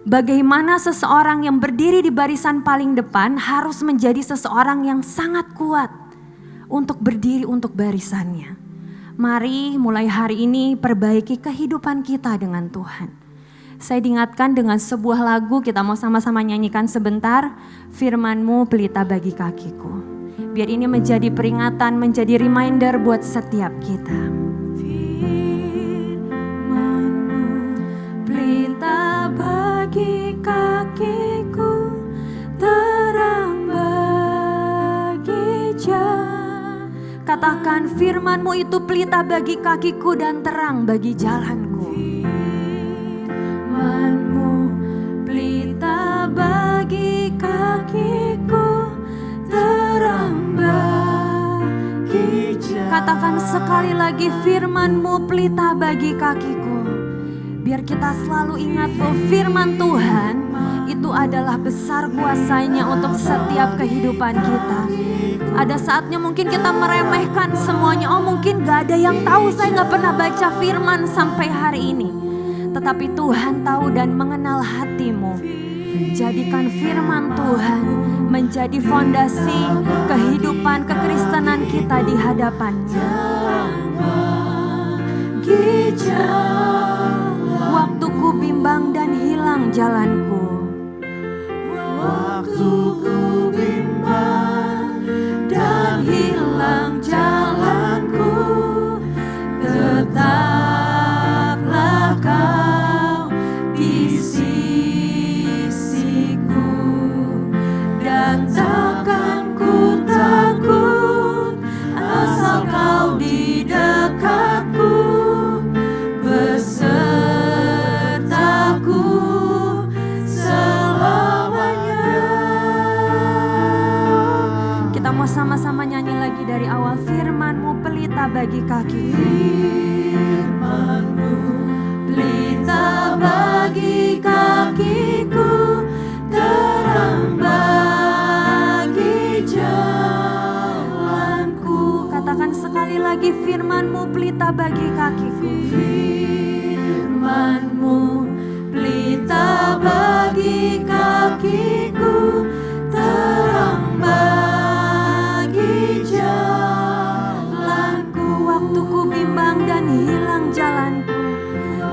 Bagaimana seseorang yang berdiri di barisan paling depan harus menjadi seseorang yang sangat kuat untuk berdiri untuk barisannya. Mari mulai hari ini perbaiki kehidupan kita dengan Tuhan. Saya diingatkan dengan sebuah lagu, kita mau sama-sama nyanyikan sebentar. Firman-Mu pelita bagi kakiku. Biar ini menjadi peringatan, menjadi reminder buat setiap kita. Firman-Mu pelita bagi kakiku, terang bagi jalan. Katakan, firman-Mu itu pelita bagi kakiku dan terang bagi jalanku. Firman-Mu pelita bagi kakiku, terang bagi jalanku. Katakan sekali lagi, firman-Mu pelita bagi kakiku. Biar kita selalu ingat bahwa firman Tuhan itu adalah besar kuasanya untuk setiap kehidupan kita. Ada saatnya mungkin kita meremehkan semuanya. Oh mungkin gak ada yang tahu, saya gak pernah baca firman sampai hari ini. Tetapi Tuhan tahu dan mengenal hatimu. Jadikan firman Tuhan menjadi fondasi kehidupan kekristenan kita di hadapannya. Waktuku bimbang dan hilang jalanku. Waktuku bimbang dan hilang jalanku, tetaplah Kau di sisiku, dan takkan ku takut asal Kau di dekatku, besertaku selamanya. Kita mau sama-sama nyanyi lagi dari awal. Firman-Mu pelita bagi kaki. Firman-Mu pelita bagi kakiku, terang bagi jalanku. Katakan sekali lagi, firman-Mu pelita bagi kakiku. Firman-Mu pelita bagi kakiku, terang bagi jalanku. Waktuku bimbang dan hilang jalanku.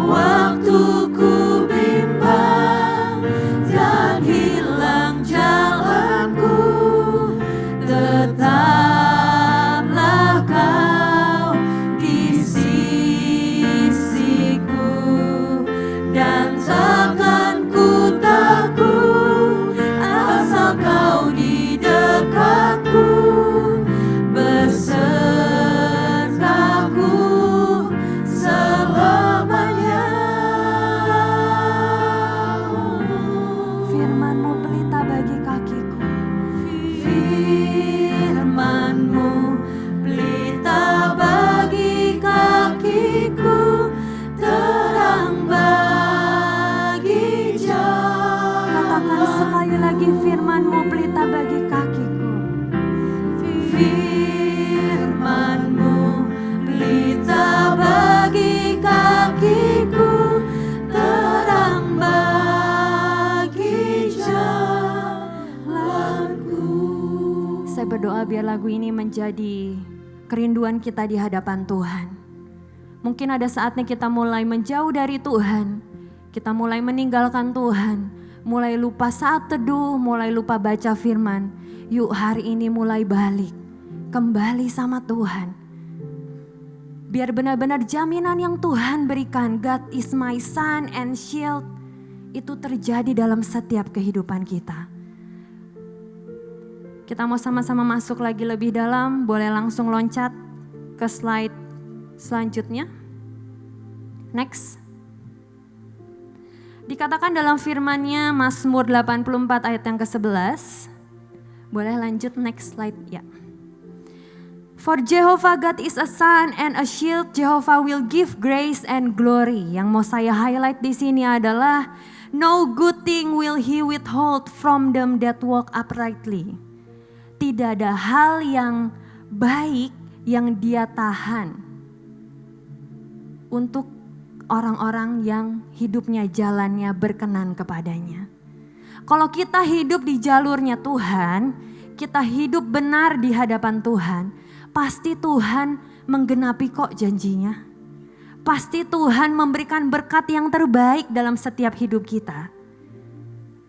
Waktuku bimbang dan hilang jalanku, tetaplah Kau di sisiku, dan takkan ku takut asal Kau di dekatku, besertaku selamanya. Firman-Mu pelita bagi kakiku. Firman-Mu pelita bagi kakiku, terang bagi jalan. Katakan sekali lagi, firman-Mu pelita bagi kakiku. Firman-Mu pelita bagi kakiku, terang bagi jalanku. Saya berdoa biar lagu ini menjadi kerinduan kita di hadapan Tuhan. Mungkin ada saatnya kita mulai menjauh dari Tuhan, kita mulai meninggalkan Tuhan, mulai lupa saat teduh, mulai lupa baca firman. Yuk hari ini mulai balik, kembali sama Tuhan. Biar benar-benar jaminan yang Tuhan berikan, God is my sun and shield, itu terjadi dalam setiap kehidupan kita. Kita mau sama-sama masuk lagi lebih dalam, boleh langsung loncat ke slide selanjutnya. Next. Dikatakan dalam firman-Nya Mazmur 84 ayat yang ke-11. Boleh lanjut next slide ya. For Jehovah God is a sun and a shield, Jehovah will give grace and glory. Yang mau saya highlight di sini adalah no good thing will he withhold from them that walk uprightly. Tidak ada hal yang baik yang dia tahan untuk orang-orang yang hidupnya jalannya berkenan kepadanya. Kalau kita hidup di jalurnya Tuhan, kita hidup benar di hadapan Tuhan, pasti Tuhan menggenapi kok janjinya. Pasti Tuhan memberikan berkat yang terbaik dalam setiap hidup kita.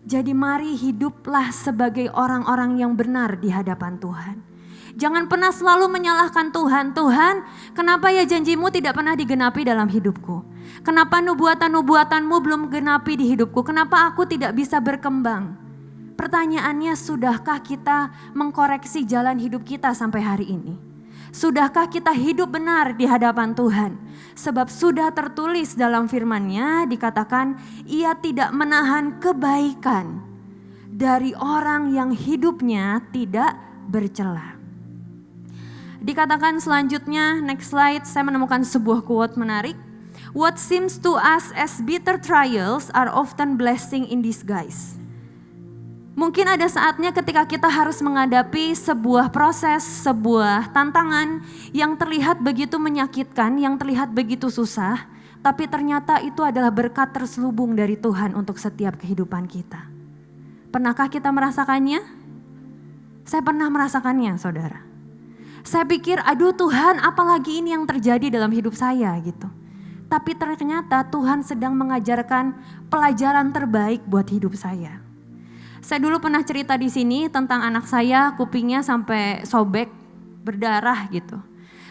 Jadi mari hiduplah sebagai orang-orang yang benar di hadapan Tuhan. Jangan pernah selalu menyalahkan Tuhan. Tuhan, kenapa ya janjimu tidak pernah digenapi dalam hidupku? Kenapa nubuatan-nubuatanmu belum genapi di hidupku? Kenapa aku tidak bisa berkembang? Pertanyaannya, sudahkah kita mengkoreksi jalan hidup kita sampai hari ini? Sudahkah kita hidup benar di hadapan Tuhan? Sebab sudah tertulis dalam firman-Nya, dikatakan Ia tidak menahan kebaikan dari orang yang hidupnya tidak bercela. Dikatakan selanjutnya, next slide, saya menemukan sebuah quote menarik. What seems to us as bitter trials are often blessing in disguise. Mungkin ada saatnya ketika kita harus menghadapi sebuah proses, sebuah tantangan yang terlihat begitu menyakitkan, yang terlihat begitu susah, tapi ternyata itu adalah berkat terselubung dari Tuhan untuk setiap kehidupan kita. Pernahkah kita merasakannya? Saya pernah merasakannya, saudara. Saya pikir, aduh Tuhan, apalagi ini yang terjadi dalam hidup saya gitu. Tapi ternyata Tuhan sedang mengajarkan pelajaran terbaik buat hidup saya. Saya dulu pernah cerita di sini tentang anak saya, kupingnya sampai sobek, berdarah gitu.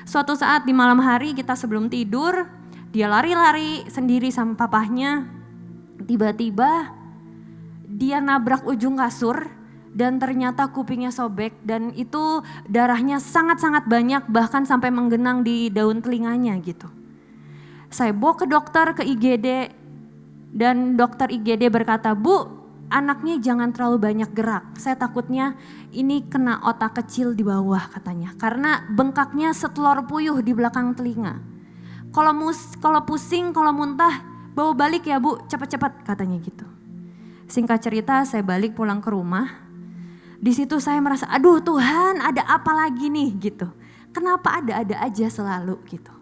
Suatu saat di malam hari kita sebelum tidur, dia lari-lari sendiri sama papahnya. Tiba-tiba dia nabrak ujung kasur dan ternyata kupingnya sobek dan itu darahnya sangat-sangat banyak, bahkan sampai menggenang di daun telinganya gitu. Saya bawa ke dokter, ke IGD, dan dokter IGD berkata, Bu, anaknya jangan terlalu banyak gerak. Saya takutnya ini kena otak kecil di bawah katanya. Karena bengkaknya setelur puyuh di belakang telinga. Kalau pusing, kalau muntah, bawa balik ya Bu, cepat-cepat katanya gitu. Singkat cerita saya balik pulang ke rumah. Di situ saya merasa, aduh Tuhan ada apa lagi nih gitu. Kenapa ada-ada aja selalu gitu.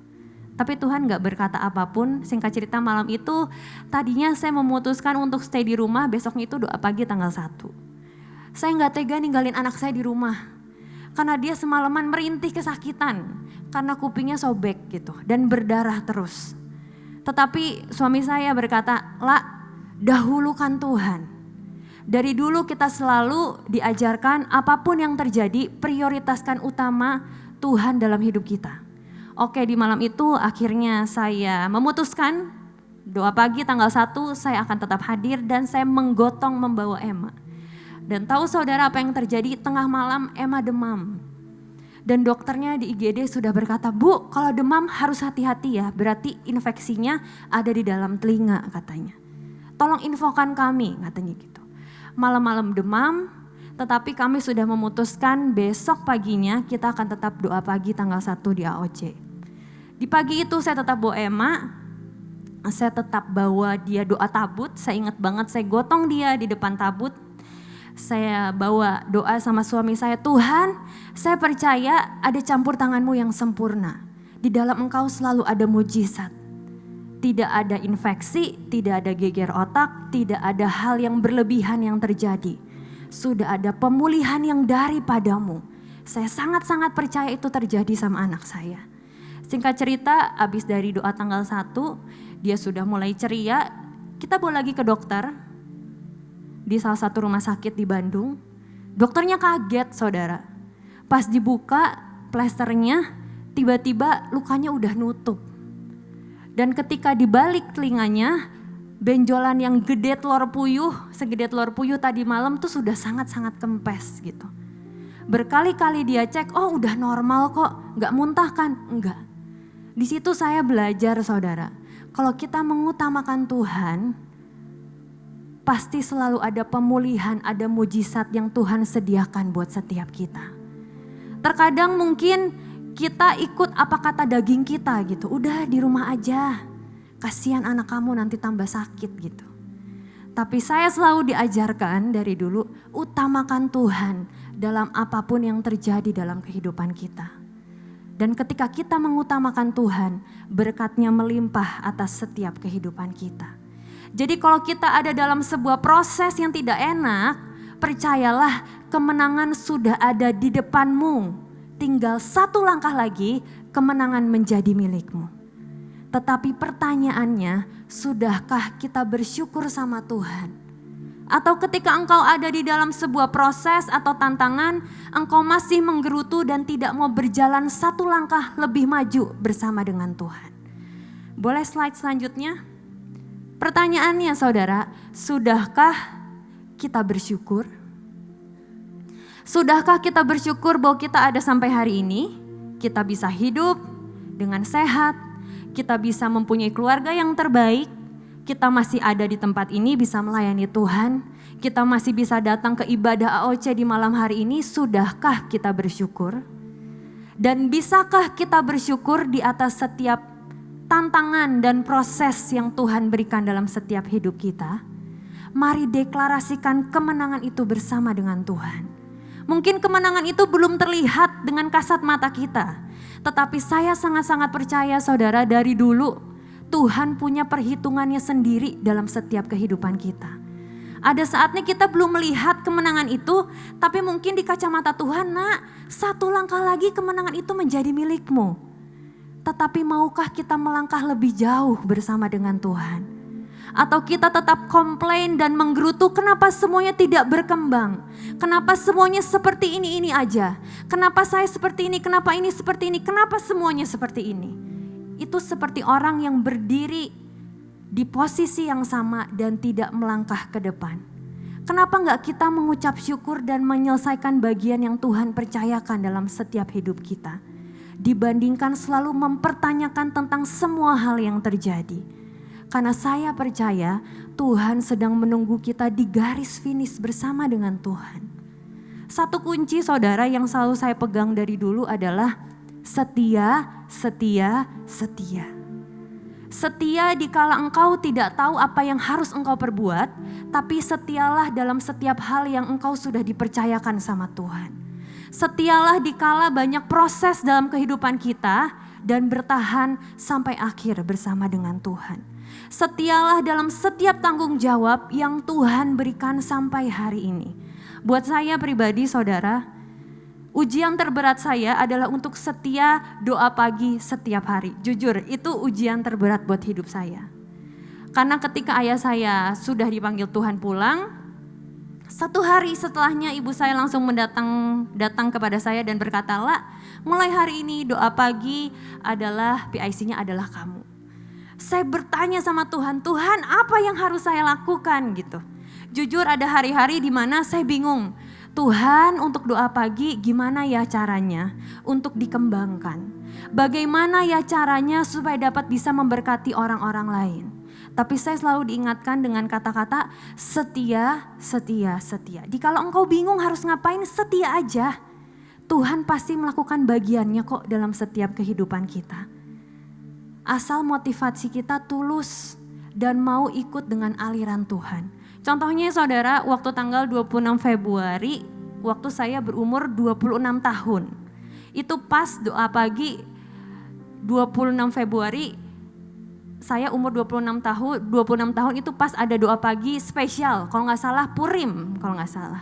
Tapi Tuhan gak berkata apapun. Singkat cerita malam itu tadinya saya memutuskan untuk stay di rumah, besoknya itu doa pagi tanggal 1. Saya gak tega ninggalin anak saya di rumah. Karena dia semalaman merintih kesakitan. Karena kupingnya sobek gitu dan berdarah terus. Tetapi suami saya berkata, La, dahulukan Tuhan. Dari dulu kita selalu diajarkan apapun yang terjadi, prioritaskan utama Tuhan dalam hidup kita. Oke, di malam itu akhirnya saya memutuskan doa pagi tanggal 1 saya akan tetap hadir dan saya menggotong membawa Emma. Dan tahu saudara apa yang terjadi? Tengah malam Emma demam. Dan dokternya di IGD sudah berkata, Bu kalau demam harus hati-hati ya, berarti infeksinya ada di dalam telinga katanya. Tolong infokan kami katanya gitu. Malam-malam demam, tetapi kami sudah memutuskan besok paginya kita akan tetap doa pagi tanggal 1 di AOC. Di pagi itu saya tetap bawa Emma, saya tetap bawa dia doa tabut, saya ingat banget saya gotong dia di depan tabut. Saya bawa doa sama suami saya, Tuhan saya percaya ada campur tanganmu yang sempurna. Di dalam Engkau selalu ada mujizat. Tidak ada infeksi, tidak ada geger otak, tidak ada hal yang berlebihan yang terjadi. Sudah ada pemulihan yang daripadamu. Saya sangat-sangat percaya itu terjadi sama anak saya. Singkat cerita, habis dari doa tanggal 1, dia sudah mulai ceria. Kita bawa lagi ke dokter di salah satu rumah sakit di Bandung. Dokternya kaget saudara. Pas dibuka plasternya, tiba-tiba lukanya udah nutup. Dan ketika dibalik telinganya, benjolan yang gede telur puyuh, segede telur puyuh tadi malam tuh sudah sangat-sangat kempes gitu. Berkali-kali dia cek, oh udah normal kok, gak muntah kan? Enggak. Di situ saya belajar saudara, kalau kita mengutamakan Tuhan, pasti selalu ada pemulihan, ada mujizat yang Tuhan sediakan buat setiap kita. Terkadang mungkin kita ikut apa kata daging kita gitu, udah di rumah aja, kasihan anak kamu nanti tambah sakit gitu. Tapi saya selalu diajarkan dari dulu, utamakan Tuhan dalam apapun yang terjadi dalam kehidupan kita. Dan ketika kita mengutamakan Tuhan, berkat-Nya melimpah atas setiap kehidupan kita. Jadi kalau kita ada dalam sebuah proses yang tidak enak, percayalah kemenangan sudah ada di depanmu. Tinggal satu langkah lagi, kemenangan menjadi milikmu. Tetapi pertanyaannya, sudahkah kita bersyukur sama Tuhan? Atau ketika engkau ada di dalam sebuah proses atau tantangan, engkau masih menggerutu dan tidak mau berjalan satu langkah lebih maju bersama dengan Tuhan. Boleh slide selanjutnya? Pertanyaannya saudara, sudahkah kita bersyukur? Sudahkah kita bersyukur bahwa kita ada sampai hari ini? Kita bisa hidup dengan sehat, kita bisa mempunyai keluarga yang terbaik, kita masih ada di tempat ini bisa melayani Tuhan, kita masih bisa datang ke ibadah AOC di malam hari ini. Sudahkah kita bersyukur? Dan bisakah kita bersyukur di atas setiap tantangan dan proses yang Tuhan berikan dalam setiap hidup kita? Mari deklarasikan kemenangan itu bersama dengan Tuhan. Mungkin kemenangan itu belum terlihat dengan kasat mata kita. Tetapi saya sangat-sangat percaya saudara, dari dulu Tuhan punya perhitungannya sendiri dalam setiap kehidupan kita. Ada saatnya kita belum melihat kemenangan itu, tapi mungkin di kacamata Tuhan, nak, satu langkah lagi kemenangan itu menjadi milikmu. Tetapi maukah kita melangkah lebih jauh bersama dengan Tuhan? Atau kita tetap komplain dan menggerutu, kenapa semuanya tidak berkembang? Kenapa semuanya seperti ini aja? Kenapa saya seperti ini? Kenapa ini seperti ini? Kenapa semuanya seperti ini? Itu seperti orang yang berdiri di posisi yang sama dan tidak melangkah ke depan. Kenapa enggak kita mengucap syukur dan menyelesaikan bagian yang Tuhan percayakan dalam setiap hidup kita? Dibandingkan selalu mempertanyakan tentang semua hal yang terjadi. Karena saya percaya Tuhan sedang menunggu kita di garis finish bersama dengan Tuhan. Satu kunci saudara yang selalu saya pegang dari dulu adalah setia, setia, setia. Setia dikala engkau tidak tahu apa yang harus engkau perbuat, tapi setialah dalam setiap hal yang engkau sudah dipercayakan sama Tuhan. Setialah dikala banyak proses dalam kehidupan kita dan bertahan sampai akhir bersama dengan Tuhan. Setialah dalam setiap tanggung jawab yang Tuhan berikan sampai hari ini. Buat saya pribadi saudara, ujian terberat saya adalah untuk setia doa pagi setiap hari. Jujur, itu ujian terberat buat hidup saya. Karena ketika ayah saya sudah dipanggil Tuhan pulang, satu hari setelahnya ibu saya langsung datang kepada saya dan berkata, "La, mulai hari ini doa pagi adalah PIC-nya adalah kamu." Saya bertanya sama Tuhan, Tuhan apa yang harus saya lakukan gitu. Jujur ada hari-hari di mana saya bingung. Tuhan, untuk doa pagi gimana ya caranya untuk dikembangkan? Bagaimana ya caranya supaya dapat bisa memberkati orang-orang lain? Tapi saya selalu diingatkan dengan kata-kata setia, setia, setia. Jikalau engkau bingung harus ngapain, setia aja. Tuhan pasti melakukan bagiannya kok dalam setiap kehidupan kita. Asal motivasi kita tulus dan mau ikut dengan aliran Tuhan. Contohnya saudara, waktu tanggal 26 Februari, waktu saya berumur 26 tahun. Itu pas doa pagi 26 Februari, saya umur 26 tahun itu pas ada doa pagi spesial, kalau gak salah Purim, kalau gak salah.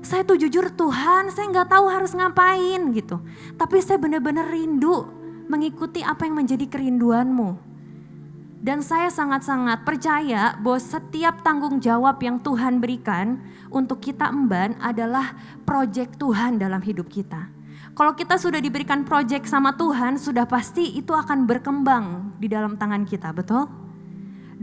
Saya tuh jujur Tuhan, saya gak tahu harus ngapain gitu. Tapi saya benar-benar rindu mengikuti apa yang menjadi kerinduanmu. Dan saya sangat-sangat percaya bahwa setiap tanggung jawab yang Tuhan berikan untuk kita emban adalah proyek Tuhan dalam hidup kita. Kalau kita sudah diberikan proyek sama Tuhan, sudah pasti itu akan berkembang di dalam tangan kita, betul?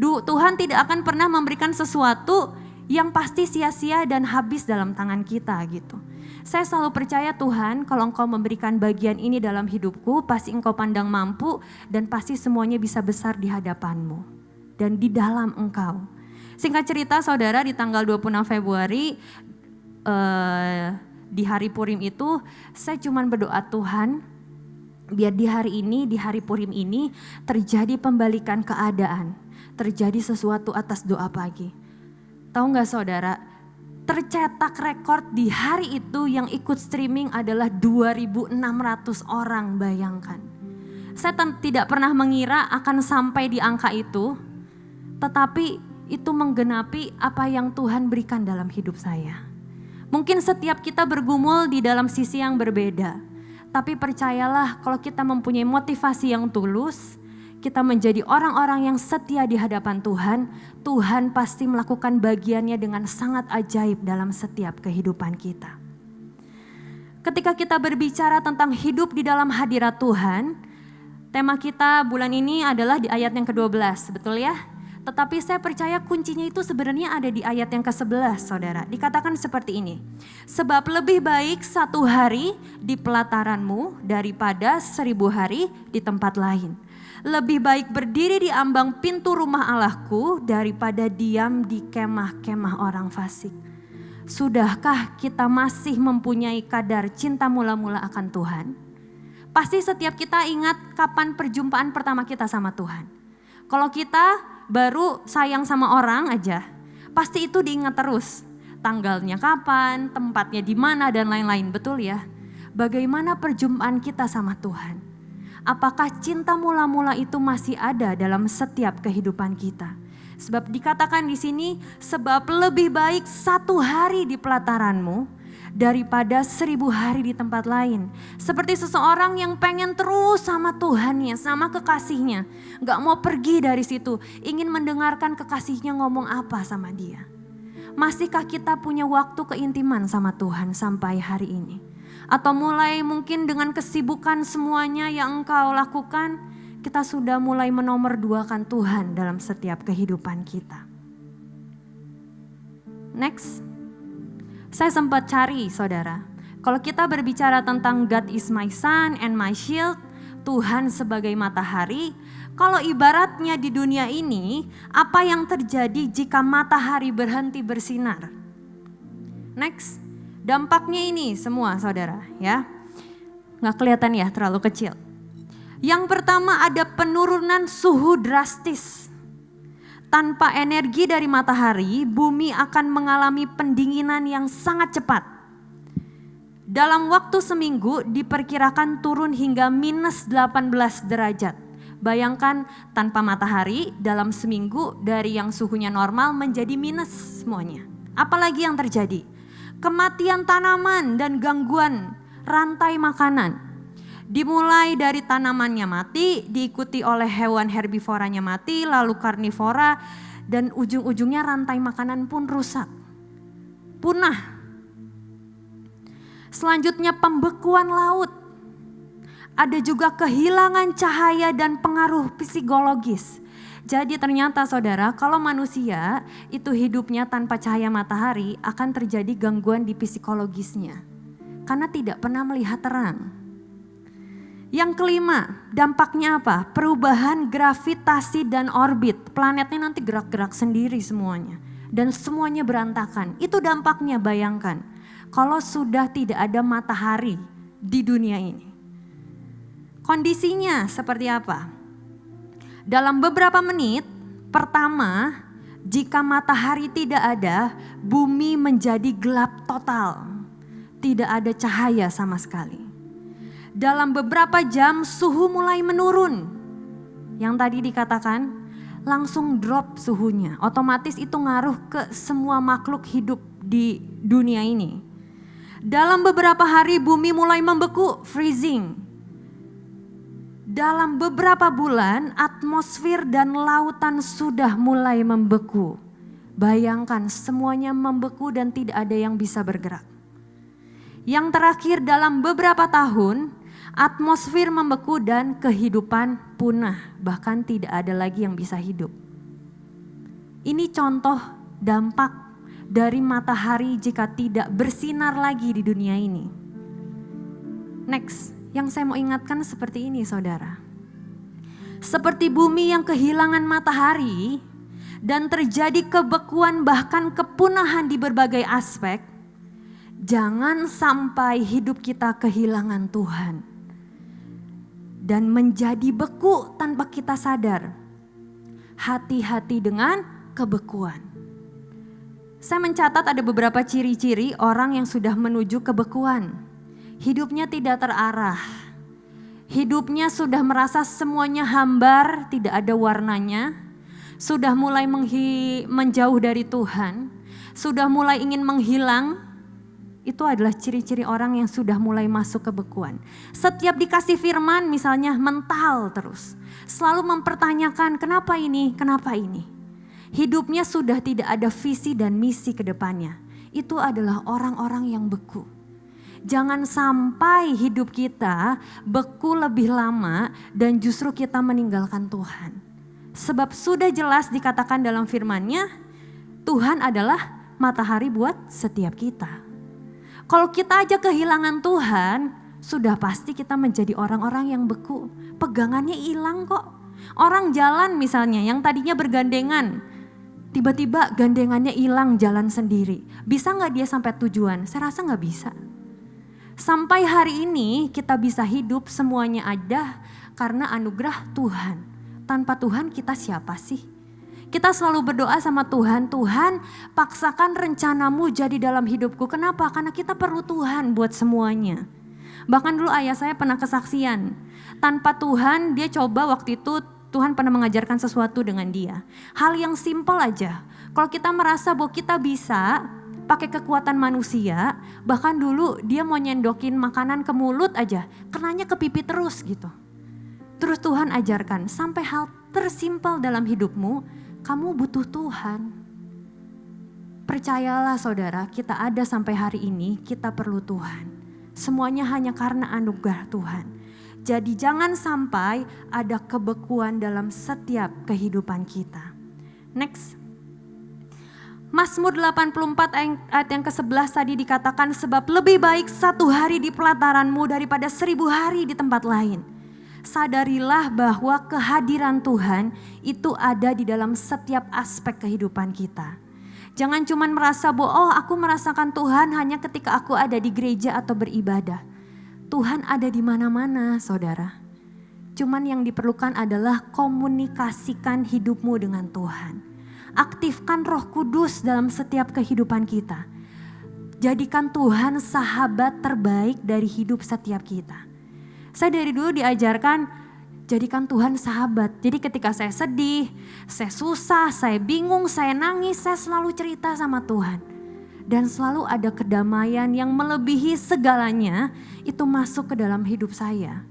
Tuhan tidak akan pernah memberikan sesuatu yang pasti sia-sia dan habis dalam tangan kita gitu. Saya selalu percaya Tuhan, kalau Engkau memberikan bagian ini dalam hidupku, pasti Engkau pandang mampu dan pasti semuanya bisa besar di hadapan-Mu dan di dalam Engkau. Singkat cerita saudara, di tanggal 26 Februari di hari Purim itu, saya cuman berdoa Tuhan, biar di hari ini, di hari Purim ini terjadi pembalikan keadaan, terjadi sesuatu atas doa pagi. Tahu gak saudara, tercetak rekor di hari itu yang ikut streaming adalah 2.600 orang, bayangkan. Saya tidak pernah mengira akan sampai di angka itu, tetapi itu menggenapi apa yang Tuhan berikan dalam hidup saya. Mungkin setiap kita bergumul di dalam sisi yang berbeda, tapi percayalah kalau kita mempunyai motivasi yang tulus, kita menjadi orang-orang yang setia di hadapan Tuhan, Tuhan pasti melakukan bagiannya dengan sangat ajaib dalam setiap kehidupan kita. Ketika kita berbicara tentang hidup di dalam hadirat Tuhan, tema kita bulan ini adalah di ayat yang ke-12, betul ya? Tetapi saya percaya kuncinya itu sebenarnya ada di ayat yang ke-11, saudara. Dikatakan seperti ini, sebab lebih baik 1 hari di pelataranmu daripada 1000 hari di tempat lain. Lebih baik berdiri di ambang pintu rumah Allahku daripada diam di kemah-kemah orang fasik. Sudahkah kita masih mempunyai kadar cinta mula-mula akan Tuhan? Pasti setiap kita ingat kapan perjumpaan pertama kita sama Tuhan. Kalau kita baru sayang sama orang aja, pasti itu diingat terus. Tanggalnya kapan, tempatnya di mana dan lain-lain, betul ya? Bagaimana perjumpaan kita sama Tuhan? Apakah cinta mula-mula itu masih ada dalam setiap kehidupan kita? Sebab dikatakan di sini, sebab lebih baik 1 hari di pelataranmu daripada 1000 hari di tempat lain. Seperti seseorang yang pengen terus sama Tuhannya, sama kekasihnya. Gak mau pergi dari situ, ingin mendengarkan kekasihnya ngomong apa sama dia. Masihkah kita punya waktu keintiman sama Tuhan sampai hari ini? Atau mulai mungkin dengan kesibukan semuanya yang engkau lakukan, kita sudah mulai menomorduakan Tuhan dalam setiap kehidupan kita. Next, saya sempat cari saudara, kalau kita berbicara tentang God is my sun and my shield, Tuhan sebagai matahari, kalau ibaratnya di dunia ini, apa yang terjadi jika matahari berhenti bersinar? Next. Dampaknya ini semua saudara ya, gak kelihatan ya terlalu kecil. Yang pertama ada penurunan suhu drastis. Tanpa energi dari matahari, bumi akan mengalami pendinginan yang sangat cepat. Dalam waktu seminggu diperkirakan turun hingga minus 18 derajat. Bayangkan tanpa matahari dalam seminggu dari yang suhunya normal menjadi minus semuanya. Apalagi yang terjadi? Kematian tanaman dan gangguan rantai makanan. Dimulai dari tanamannya mati, diikuti oleh hewan herbivoranya mati, lalu karnivora, dan ujung-ujungnya rantai makanan pun rusak. Punah. Selanjutnya pembekuan laut. Ada juga kehilangan cahaya dan pengaruh psikologis. Jadi ternyata saudara, kalau manusia itu hidupnya tanpa cahaya matahari akan terjadi gangguan di psikologisnya. Karena tidak pernah melihat terang. Yang kelima, dampaknya apa? Perubahan gravitasi dan orbit. Planetnya nanti gerak-gerak sendiri semuanya. Dan semuanya berantakan. Itu dampaknya, bayangkan. Kalau sudah tidak ada matahari di dunia ini. Kondisinya seperti apa? Dalam beberapa menit pertama, jika matahari tidak ada, bumi menjadi gelap total. Tidak ada cahaya sama sekali. Dalam beberapa jam suhu mulai menurun. Yang tadi dikatakan langsung drop suhunya. Otomatis itu ngaruh ke semua makhluk hidup di dunia ini. Dalam beberapa hari bumi mulai membeku, freezing. Dalam beberapa bulan atmosfer dan lautan sudah mulai membeku. Bayangkan semuanya membeku dan tidak ada yang bisa bergerak. Yang terakhir, dalam beberapa tahun, atmosfer membeku dan kehidupan punah. Bahkan tidak ada lagi yang bisa hidup. Ini contoh dampak dari matahari jika tidak bersinar lagi di dunia ini. Next, yang saya mau ingatkan seperti ini saudara. Seperti bumi yang kehilangan matahari dan terjadi kebekuan bahkan kepunahan di berbagai aspek, jangan sampai hidup kita kehilangan Tuhan dan menjadi beku tanpa kita sadar. Hati-hati dengan kebekuan. Saya mencatat ada beberapa ciri-ciri orang yang sudah menuju kebekuan. Hidupnya tidak terarah. Hidupnya sudah merasa semuanya hambar, tidak ada warnanya. Sudah mulai menjauh dari Tuhan. Sudah mulai ingin menghilang. Itu adalah ciri-ciri orang yang sudah mulai masuk kebekuan. Setiap dikasih firman misalnya mental terus. Selalu mempertanyakan kenapa ini, kenapa ini. Hidupnya sudah tidak ada visi dan misi ke depannya. Itu adalah orang-orang yang beku. Jangan sampai hidup kita beku lebih lama dan justru kita meninggalkan Tuhan. Sebab sudah jelas dikatakan dalam firman-Nya, Tuhan adalah matahari buat setiap kita. Kalau kita aja kehilangan Tuhan, sudah pasti kita menjadi orang-orang yang beku. Pegangannya hilang kok. Orang jalan misalnya yang tadinya bergandengan, tiba-tiba gandengannya hilang, jalan sendiri. Bisa gak dia sampai tujuan? Saya rasa gak bisa. Sampai hari ini kita bisa hidup semuanya ada karena anugerah Tuhan. Tanpa Tuhan kita siapa sih? Kita selalu berdoa sama Tuhan, Tuhan paksakan rencanamu jadi dalam hidupku. Kenapa? Karena kita perlu Tuhan buat semuanya. Bahkan dulu ayah saya pernah kesaksian. Tanpa Tuhan dia coba waktu itu Tuhan pernah mengajarkan sesuatu dengan dia. Hal yang simpel aja. Kalau kita merasa bahwa kita bisa pakai kekuatan manusia, bahkan dulu dia mau nyendokin makanan ke mulut aja, kenanya ke pipi terus gitu. Terus Tuhan ajarkan, sampai hal tersimpel dalam hidupmu, kamu butuh Tuhan. Percayalah saudara, kita ada sampai hari ini, kita perlu Tuhan. Semuanya hanya karena anugerah Tuhan. Jadi jangan sampai ada kebekuan dalam setiap kehidupan kita. Next. Mazmur 84 ayat yang ke-11 tadi dikatakan, sebab lebih baik 1 hari di pelataranmu daripada 1000 hari di tempat lain. Sadarilah bahwa kehadiran Tuhan itu ada di dalam setiap aspek kehidupan kita. Jangan cuma merasa bahwa aku merasakan Tuhan hanya ketika aku ada di gereja atau beribadah. Tuhan ada di mana-mana saudara. Cuman yang diperlukan adalah komunikasikan hidupmu dengan Tuhan. Aktifkan Roh Kudus dalam setiap kehidupan kita. Jadikan Tuhan sahabat terbaik dari hidup setiap kita. Saya dari dulu diajarkan jadikan Tuhan sahabat. Jadi ketika saya sedih, saya susah, saya bingung, saya nangis, saya selalu cerita sama Tuhan. Dan selalu ada kedamaian yang melebihi segalanya itu masuk ke dalam hidup saya.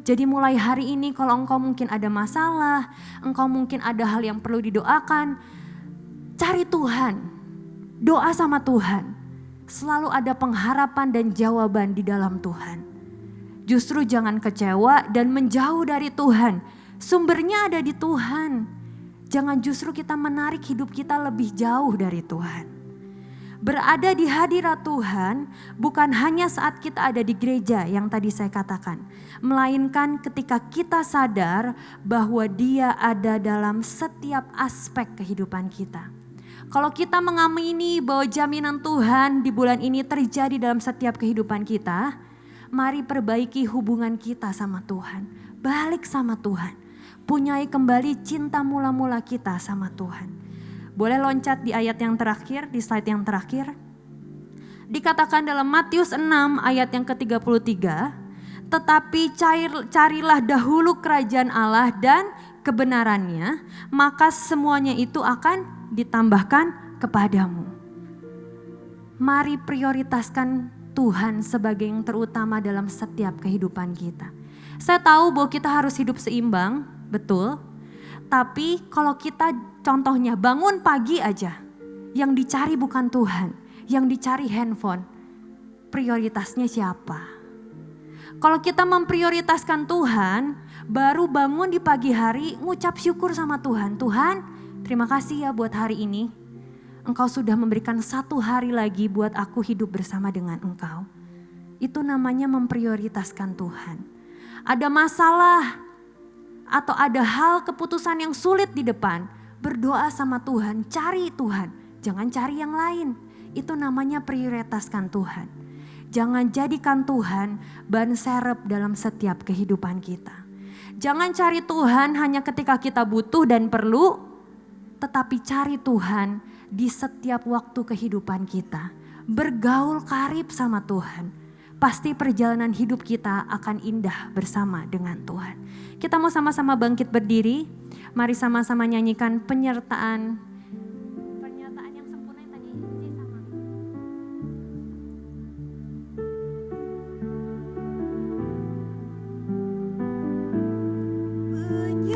Jadi mulai hari ini kalau engkau mungkin ada masalah, engkau mungkin ada hal yang perlu didoakan, cari Tuhan, doa sama Tuhan. Selalu ada pengharapan dan jawaban di dalam Tuhan. Justru jangan kecewa dan menjauh dari Tuhan. Sumbernya ada di Tuhan. Jangan justru kita menarik hidup kita lebih jauh dari Tuhan. Berada di hadirat Tuhan bukan hanya saat kita ada di gereja yang tadi saya katakan. Melainkan ketika kita sadar bahwa Dia ada dalam setiap aspek kehidupan kita. Kalau kita mengamini bahwa jaminan Tuhan di bulan ini terjadi dalam setiap kehidupan kita, mari perbaiki hubungan kita sama Tuhan. Balik sama Tuhan. Punyai kembali cinta mula-mula kita sama Tuhan. Boleh loncat di ayat yang terakhir, di slide yang terakhir. Dikatakan dalam Matius 6 ayat yang ke-33, tetapi carilah dahulu kerajaan Allah dan kebenarannya, maka semuanya itu akan ditambahkan kepadamu. Mari prioritaskan Tuhan sebagai yang terutama dalam setiap kehidupan kita. Saya tahu bahwa kita harus hidup seimbang, betul. Tapi kalau kita contohnya bangun pagi aja, yang dicari bukan Tuhan, yang dicari handphone, prioritasnya siapa. Kalau kita memprioritaskan Tuhan, baru bangun di pagi hari ngucap syukur sama Tuhan. Tuhan, terima kasih ya buat hari ini. Engkau sudah memberikan 1 hari lagi buat aku hidup bersama dengan Engkau. Itu namanya memprioritaskan Tuhan. Ada masalah atau ada hal keputusan yang sulit di depan, berdoa sama Tuhan, cari Tuhan, jangan cari yang lain. Itu namanya prioritaskan Tuhan. Jangan jadikan Tuhan ban serep dalam setiap kehidupan kita. Jangan cari Tuhan hanya ketika kita butuh dan perlu, tetapi cari Tuhan di setiap waktu kehidupan kita. Bergaul karib sama Tuhan. Pasti perjalanan hidup kita akan indah bersama dengan Tuhan. Kita mau sama-sama bangkit berdiri. Mari sama-sama nyanyikan pernyataan yang sempurna yang tadi Ji sama.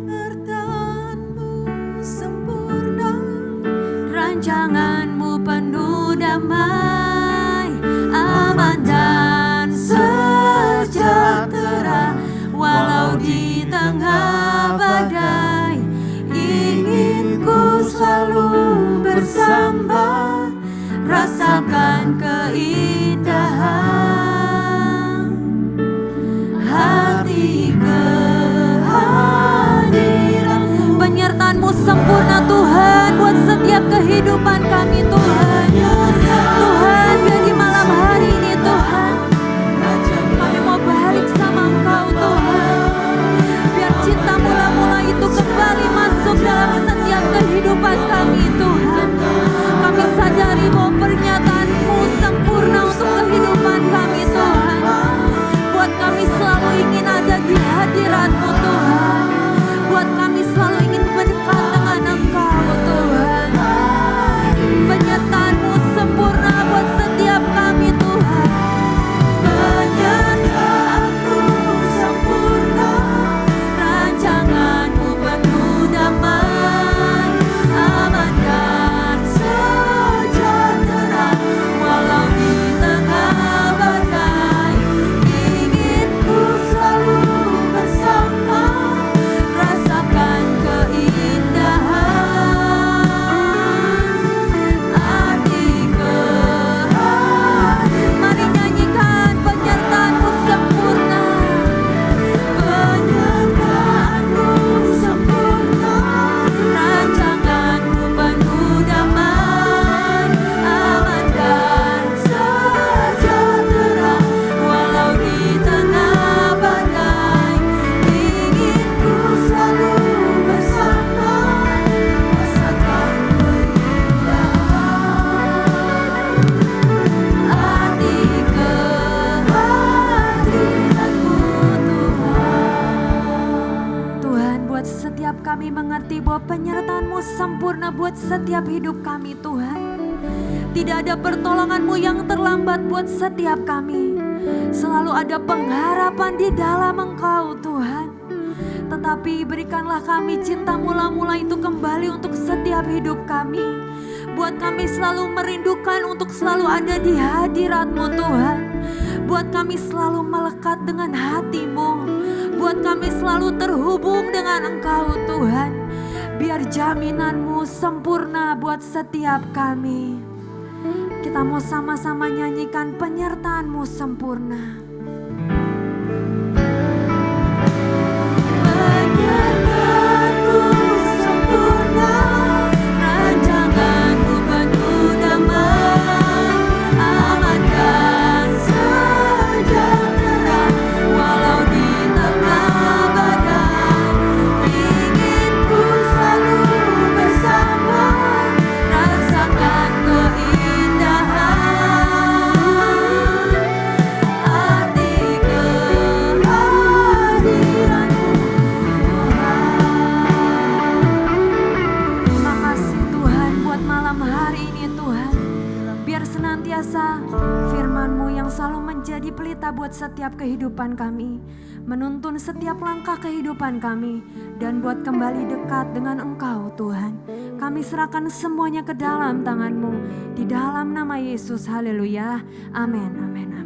Penyertaanmu sempurna, Rancanganmu penuh damai, aman dan sejahtera. Walau di tengah badai, ingin ku selalu bersama, rasakan keindahan hati kehadiranmu. Penyertaanmu sempurna Tuhan buat setiap kehidupan kami Tuhan. Tuhan, biar di malam hari ini Tuhan, kami mau balik sama Engkau Tuhan. Biar cinta mula-mula itu kembali masuk dalam setiap kehidupan kami Tuhan. Kami sadari bahwa pernyataan-Mu sempurna untuk kehidupan kami Tuhan. Buat kami selalu ingin ada di hadirat-Mu Tuhan. Buat kami selalu ingin mendekat dengan Engkau Tuhan. Penyertaan-Mu sempurna buat setiap kami Tuhan. Penyertaan-Mu sempurna, rancangan-Mu penuh damai, aman dan sejahtera. Walau di tengah badai, ingin ku selalu bersama, rasakan keindahan arti kehadiran. Mari nyanyikan penyertaan-Mu sempurna. Penyertaan-Mu sempurna, rancangan-Mu penuh damai, aman dan sejahtera. Walau di tengah badai, ingin ku selalu bersama, rasakan keindahan arti kehadiran-Mu Tuhan. Tuhan, buat setiap kami mengerti bahwa penyertaan-Mu sempurna buat setiap hidup kami Tuhan. Tidak ada pertolongan-Mu yang terlambat buat setiap kami. Selalu ada pengharapan di dalam Engkau Tuhan. Tetapi berikanlah kami cinta mula-mula itu kembali untuk setiap hidup kami. Buat kami selalu merindukan untuk selalu ada di hadirat-Mu Tuhan. Buat kami selalu melekat dengan hati-Mu. Buat kami selalu terhubung dengan Engkau Tuhan. Biar jaminan-Mu sempurna buat setiap kami. Kita mau sama-sama nyanyikan penyertaan-Mu sempurna. Penyertaan-Mu sempurna, rancangan-Mu penuh damai, aman dan sejahtera. Walau di tengah badai, ingin ku selalu bersama, rasakan keindahan arti kehadiran-Mu Tuhan. Terima kasih Tuhan buat malam hari ini Tuhan. Biar senantiasa firman-Mu yang selalu menjadi pelita buat setiap kehidupan kami, menuntun setiap langkah kehidupan kami, dan buat kembali dekat dengan Engkau Tuhan. Kami serahkan semuanya ke dalam tangan-Mu, di dalam nama Yesus, haleluya, amin, amin.